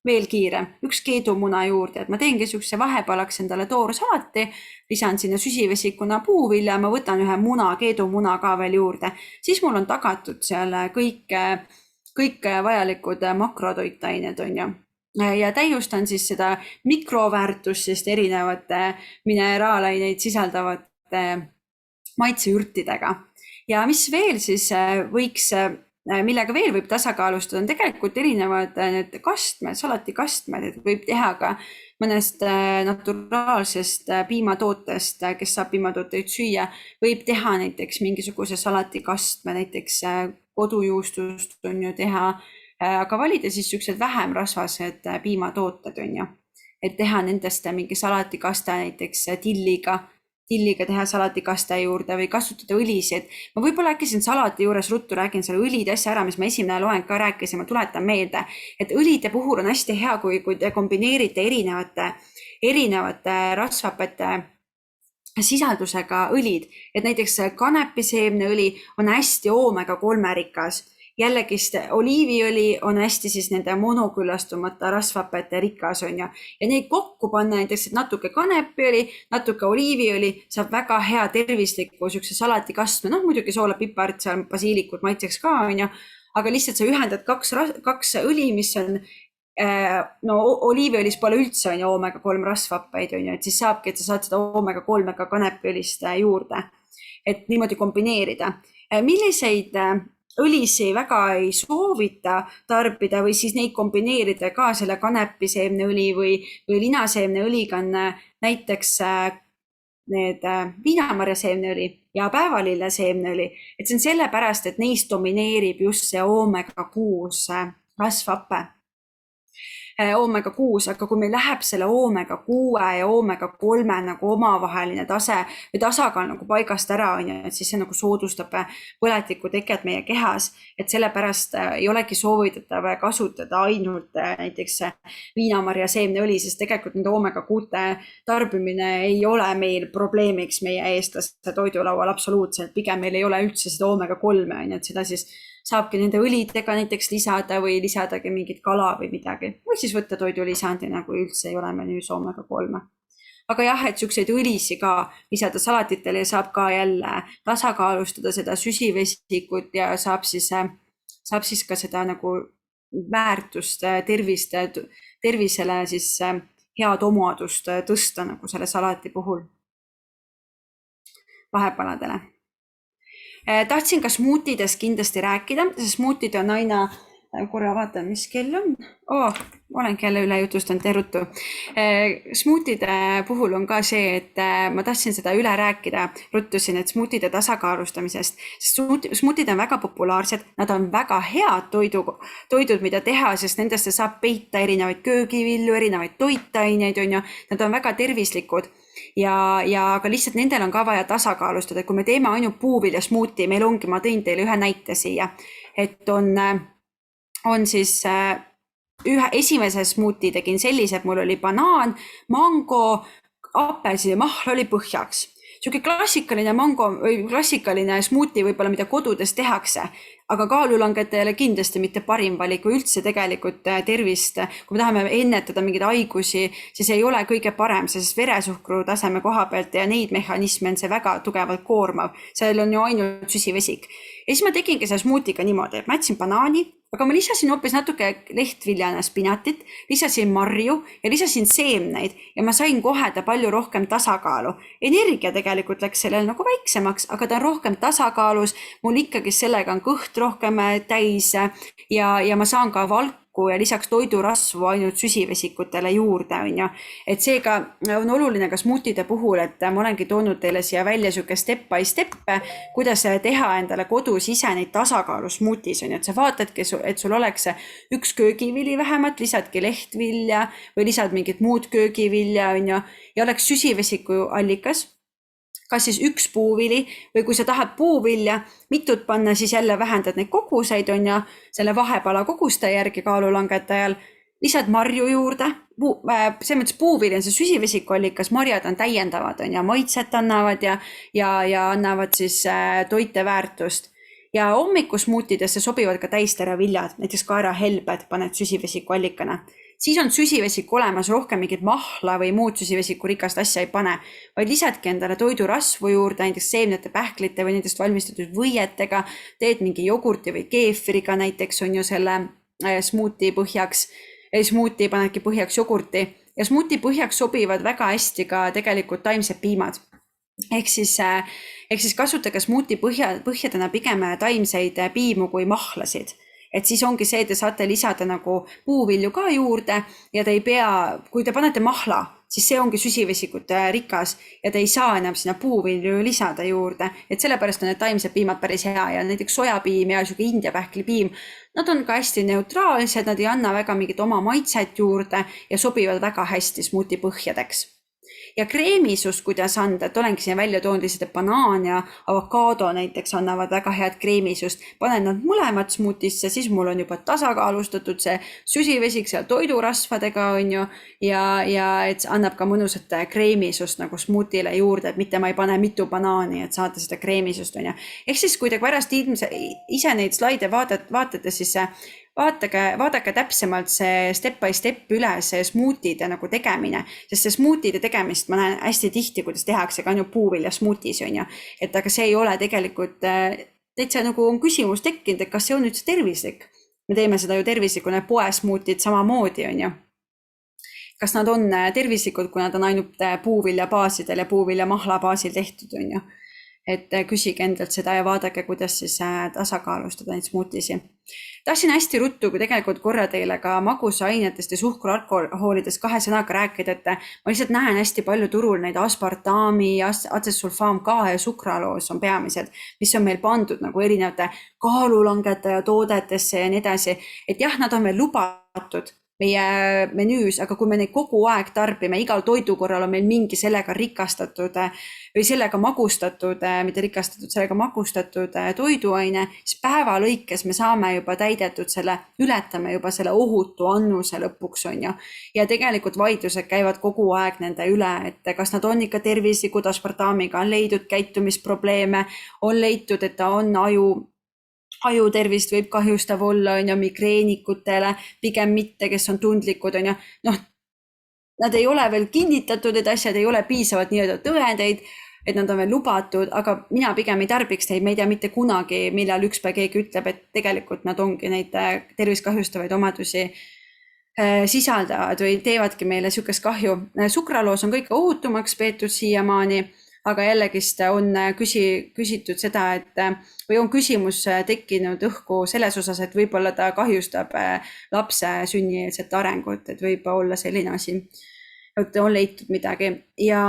veel kiirem, üks keedumuna juurde, et ma teengi siukse vahepalaks endale toorsalati, lisan sinna süsivesikuna puuvilja, ma võtan ühe muna, keedumuna ka veel juurde, siis mul on tagatud seal kõik vajalikud makrotoitained on ju. Ja täiustan siis seda mikroväärtust sest erinevate mineraalaineid sisaldavate maitsejürtidega. Ja mis veel siis võiks, millega veel võib tasakaalustada, on tegelikult erinevad need kastmed, salatikastmed, et võib teha ka mõnest naturaalsest piimatootest, kes saab piimatooteid süüa, võib teha näiteks mingisuguse salatikastme, näiteks kodujuustust on ju teha, aga valida siis siuksed vähem rasvased piimatooted on ju, et teha nendest mingi salatikaste näiteks tilliga teha salatikaste juurde või kasutada õlisid. Ma võib-olla äkki siin salati juures ruttu räägin selle õlide asja ära, mis ma esimene loeng ka rääkisin, ma tuletan meelde, et õlide puhul on hästi hea, kui te kombineerite erinevate rasvhapete sisaldusega õlid, et näiteks kanepiseemneõli on hästi oomega-3 rikas, jällegi oliiviõli on hästi siis nende monoküllastumata rasvhapete rikas on ju, ja neid kokku panna näiteks, et natuke kanepiõli, natuke oliiviõli saab väga hea tervisliku siukse salatikastme, noh muidugi soola, pipart, seal basiilikud maitseks ka on ju, aga lihtsalt sa ühendad kaks õli, mis on no oliiviõlis pole üldse on ju oomega-3 rasvhappeid on ju, et siis saabki, et sa saad seda oomega-3 ka kanepiõlist juurde, et niimoodi kombineerida. Milliseid õlisi väga ei soovita tarbida või siis neid kombineerida ka selle kanepiseemneõli või linaseemneõliga on näiteks need viinamarjaseemneõli ja päevalilleseemneõli, et see on sellepärast, et neist domineerib just see oomega-6 rasvhape. Oomega-6, aga kui meil läheb selle oomega-6 ja oomega-3 nagu omavaheline tase või tasakaal nagu paigast ära on ju, et siis see nagu soodustab põletiku teket meie kehas, et sellepärast ei olegi soovitatav kasutada ainult näiteks viinamarja seemneõli, sest tegelikult nende oomega-6 tarbimine ei ole meil probleemiks meie eestlaste toidulaual absoluutselt, pigem meil ei ole üldse seda oomega-3 on ju, et seda siis saabki nende õlidega näiteks lisada või lisadagi mingit kala või midagi. Või siis võtta toidulisandina, kui üldse ei ole menüüs oomega-3. Aga jah, et siukseid õlisi ka lisada salatitele ja saab ka jälle tasakaalustada seda süsivesikut ja saab siis ka seda nagu väärtust tervisele siis head omadust tõsta nagu selle salati puhul. vahepaladele. Tahtsin ka smuutidest kindlasti rääkida, sest smuutid on aina, korra vaatan, mis kell on. Olengi jälle üle jutustanud, ruttu. Smuutide puhul on ka see, et ma tahtsin seda üle rääkida, ruttusin, et smuutide tasakaalustamisest. Smuutid on väga populaarsed, nad on väga head toidud, mida teha, sest nendesse saab peita erinevaid köögivilju, erinevaid toitaineid, on ju. Nad on väga tervislikud. Aga lihtsalt nendel on ka vaja tasakaalustada, kui me teeme ainult puuvilja smuuti, meil ongi, ma tõin teile ühe näite siia, et on siis esimese smuuti tegin sellise, et mul oli banaan, mango, apelsin ja mahl oli põhjaks. Siuke klassikaline klassikaline smuuti võib-olla, mida kodudes tehakse, aga kaalulangetajale kindlasti mitte parim valik või üldse tegelikult tervist. Kui me tahame ennetada mingeid haigusi, siis ei ole kõige parem, sest veresuhkru taseme koha pealt ja neid mehhanisme on see väga tugevalt koormav. Seal on ju ainult süsivesik. Ja siis ma tegingi selle smuutiga niimoodi, et ma jätsin banaani, aga ma lisasin hoopis natuke lehtviljana spinatit, lisasin marju ja lisasin seemneid ja ma sain kohe ta palju rohkem tasakaalu. Energia tegelikult läks sellel nagu väiksemaks, aga ta on rohkem tasakaalus. Mul ikkagi sellega on kõht rohkem täis ja ma saan ka valku ja lisaks toidurasvu ainult süsivesikutele juurde, on ju. Et seega on oluline ka smuutide puhul, et ma olengi toonud teile siia välja siuke step by step, kuidas teha endale kodus ise neid tasakaalu smuutis, on ju. Et sa vaatadki, et sul oleks üks köögivili vähemalt, lisadki lehtvilja või lisad mingit muud köögivilja, on ju, ja oleks süsivesiku allikas. Kas siis üks puuvili või kui sa tahad puuvilja mitut panna, siis jälle vähendad neid koguseid, on ju, selle vahepala koguste järgi kaalulangetajal, lisad marju juurde, see mõttes puuvili on see süsivesikuallikas, marjad on täiendavad, on ju, maitset annavad ja annavad siis toiteväärtust. Ja hommikusmuutidesse sobivad ka täisteraviljad, näiteks kaerahelbed paned süsivesikuallikana. Siis on süsivesik olemas, rohkem mingit mahla või muud süsivesiku rikast asja ei pane, vaid lisadki endale toidurasvu juurde, näiteks seemnete, pähklite või nendest valmistatud võietega, teed mingi jogurti või keefiriga näiteks on ju selle smuuti põhjaks, smuuti panedki põhjaks jogurti ja smuuti põhjaks sobivad väga hästi ka tegelikult taimsed piimad. Ehk siis kasutage smuuti põhjadena pigem taimseid piimu kui mahlasid. Et siis ongi see, et te saate lisada nagu puuvilju ka juurde ja te ei pea, kui te panete mahla, siis see ongi süsivesikute rikas ja te ei saa enam sinna puuvilju lisada juurde. Et sellepärast on need taimsed piimad päris hea ja näiteks sojapiim ja siuke India pähklipiim, nad on ka hästi neutraalsed, nad ei anna väga mingit oma maitset juurde ja sobivad väga hästi smuuti põhjadeks. Ja kreemisust, kuidas anda, et olengi siin välja toonud lihtsalt, et banaan ja avokaado näiteks annavad väga head kreemisust. Panen nad mõlemad smuutisse, siis mul on juba tasakaalustatud see süsivesik seal toidurasvadega on ju ja et annab ka mõnusat kreemisust nagu smuutile juurde, et mitte ma ei pane mitu banaani, et saada seda kreemisust on ju. Ehk siis kui te pärast ise neid slaide vaatate, siis vaadake täpsemalt see step by step üle see smuutide nagu tegemine, sest see smuutide tegemist ma näen hästi tihti, kuidas tehakse ka ainult puuvilja smuutis on ju, et aga see ei ole tegelikult, täitsa nagu on küsimus tekkinud, et kas see on üldse tervislik. Me teeme seda ju tervislikuna, poesmuutid samamoodi on ju. Kas nad on tervislikud, kui nad on ainult puuvilja baasidel ja puuvilja mahla baasil tehtud on ju. Et küsige endalt seda ja vaadake, kuidas siis tasakaalustada neid smuutisi. Tahtsin hästi ruttu, kui tegelikult korra teile ka magusainetest ja suhkrualkoholidest kahe sõnaga rääkida, et ma lihtsalt näen hästi palju turul neid aspartami, atsetsulfaam K ja sukraloos on peamised, mis on meil pandud nagu erinevate kaalulangetaja toodetesse ja nii edasi. Et jah, nad on veel lubatud meie menüüs, aga kui me neid kogu aeg tarbime, igal toidukorral on meil mingi sellega rikastatud või sellega magustatud, mitte rikastatud, sellega magustatud toiduaine, siis päeva lõikes me saame juba täidetud selle, ületame juba selle ohutu annuse lõpuks on ju. Ja tegelikult vaidlused käivad kogu aeg nende üle, et kas nad on ikka tervislikud, aspartamiga on leidnud käitumisprobleeme, on leitud, et ta on ajutervist võib kahjustav olla on ju migreenikutele, pigem mitte, kes on tundlikud on ju. Noh, nad ei ole veel kinnitatud, et asjad ei ole piisavalt nii-öelda tõendeid, et nad on veel lubatud, aga mina pigem ei tarbiks neid, me ei tea mitte kunagi, millal ükspäev keegi ütleb, et tegelikult nad ongi neid tervist kahjustavaid omadusi sisaldavad või teevadki meile sükest kahju. Sukraloos on kõige ohutumaks peetud siiamaani, aga jällegist on küsitud seda, et või on küsimus tekkinud õhku selles osas, et võib-olla ta kahjustab lapse sünnieelset arengut, et võib olla selline asi, et on leitud midagi ja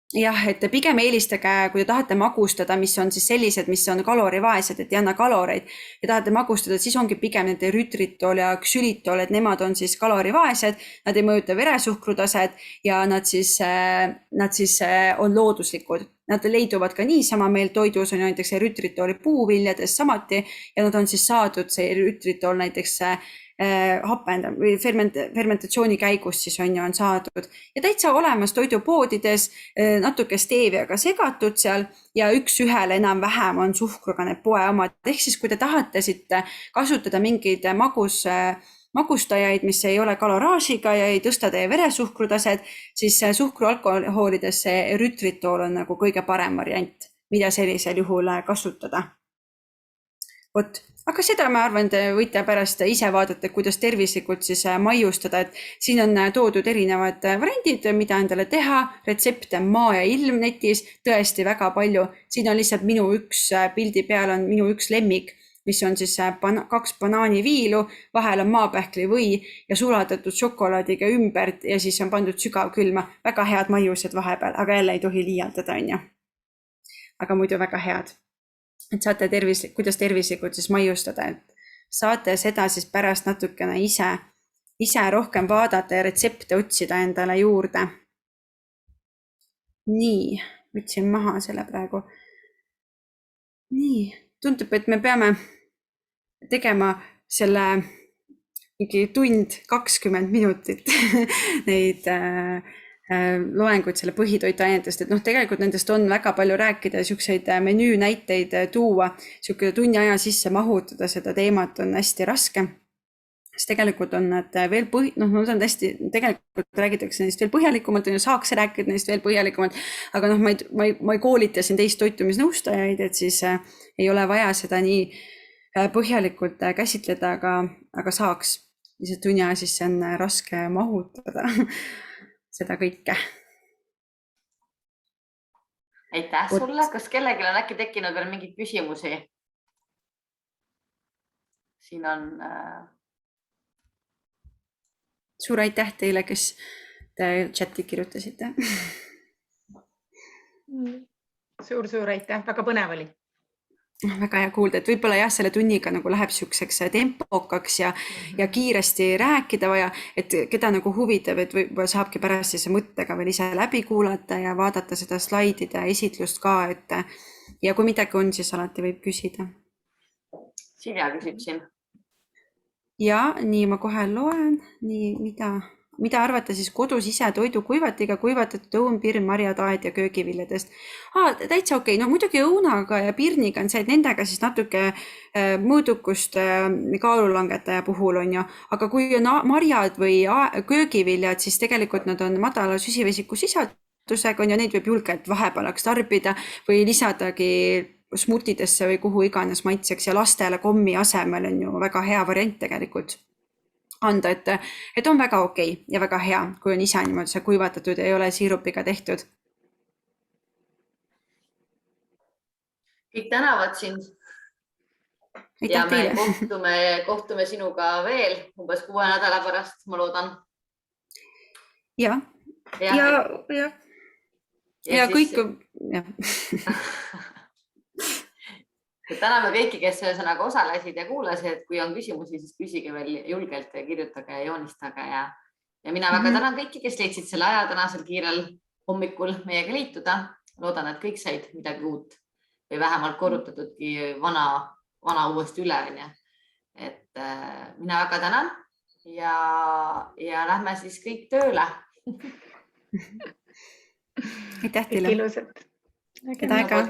jah, et pigem eelistage, kui te tahate magustada, mis on siis sellised, mis on kalorivaesed, et ei anna kaloreid ja tahate magustada, siis ongi pigem need erytritol ja ksülitol, et nemad on siis kalorivaesed, nad ei mõjuta veresuhkrutaset ja nad siis on looduslikud. Nad leiduvad ka niisama meil toidus, on näiteks erytritoli puuviljades samuti ja nad on siis saadud see erytritol näiteks või fermentatsiooni käigus siis on saadud ja täitsa olemas toidupoodides, natuke steeviaga segatud seal ja üks-ühele enam-vähem on suhkruga need poe omad. Ehk siis, kui te tahate siit kasutada mingeid magustajaid, mis ei ole kaloraažiga ja ei tõsta teie veresuhkrutaset, siis suhkrualkoholides see erytritol on nagu kõige parem variant, mida sellisel juhul kasutada. Vot. Aga seda ma arvan, te võite pärast ise vaadata, kuidas tervislikult siis maiustada, et siin on toodud erinevad variandid, mida endale teha, retsepte maa ja ilm netis, tõesti väga palju. Siin on lihtsalt minu üks pildi peal on minu üks lemmik, mis on siis 2 banaaniviilu, vahel on maapähkli või ja sulatatud šokolaadiga ümber ja siis on pandud sügavkülma. Väga head maiused vahepeal, aga jälle ei tohi liialdada, on ju. Aga muidu väga head. Et saate kuidas tervislikult siis maiustada, et saate seda siis pärast natukene ise rohkem vaadata ja retsepte otsida endale juurde. Nii, võtsin maha selle praegu. Nii, tundub, et me peame tegema selle mingi tund 20 minutit neid loenguid selle põhitoitainetest, et tegelikult nendest on väga palju rääkida, siukseid menüü näiteid tuua, siuke tunni aja sisse mahutada seda teemat on hästi raske. Sest tegelikult on nad veel nad on hästi, tegelikult räägitakse neist veel põhjalikumalt, saaks rääkida neist veel põhjalikumalt, aga ma ei koolita siin teist toitumisnõustajaid, et siis ei ole vaja seda nii põhjalikult käsitleda, aga saaks. Lihtsalt tunni aja sisse on raske mahutada seda kõike. Aitäh sulle. Kas kellelgi on äkki tekkinud veel mingeid küsimusi? Siin on... Suur aitäh teile, kes te chati kirjutasite. Suur aitäh, väga põnev oli. Väga hea kuulda, et võib-olla jah, selle tunniga nagu läheb siukseks tempokaks ja kiiresti rääkida vaja, et keda nagu huvitab, et võib-olla saabki pärast siis mõttega veel ise läbi kuulata ja vaadata seda slaidide esitlust ka, et ja kui midagi on, siis alati võib küsida. Silja küsib siin. Ja nii ma kohe loen, nii mida arvata siis kodus ise toidu kuivatiga kuivatatud õun, pirn, marjad, aed ja köögiviljadest. Täitsa okei. No muidugi õunaga ja pirniga on see, et nendega siis natuke mõõdukust kaalulangetaja puhul on ju, aga kui on marjad või köögiviljad, siis tegelikult nad on madala süsivesiku sisaldusega on ja neid võib julgelt vahepealaks tarbida või lisadagi smutidesse või kuhu iganes maitseks ja lastele kommi asemel on ju väga hea variant tegelikult anda, et on väga okei ja väga hea, kui on ise niimoodi see kuivatatud ja ei ole siirupiga tehtud. Kõik tänavad sind. Ja me kohtume sinuga veel umbes 6 nädala pärast, ma loodan. Ja kõik. Täname kõiki, kes ühesõnaga osalesid ja kuulasid, et kui on küsimusi, siis küsige veel julgelt ja kirjutage ja joonistage ja mina väga tänan kõiki, kes leidsid selle aja tänasel kiirel hommikul meiega liituda. Loodan, et kõik said midagi uut või vähemalt korrutatudki vana uuesti üle. Et mina väga tänan ja lähme siis kõik tööle. Aitäh teile. Ilusat. Aega.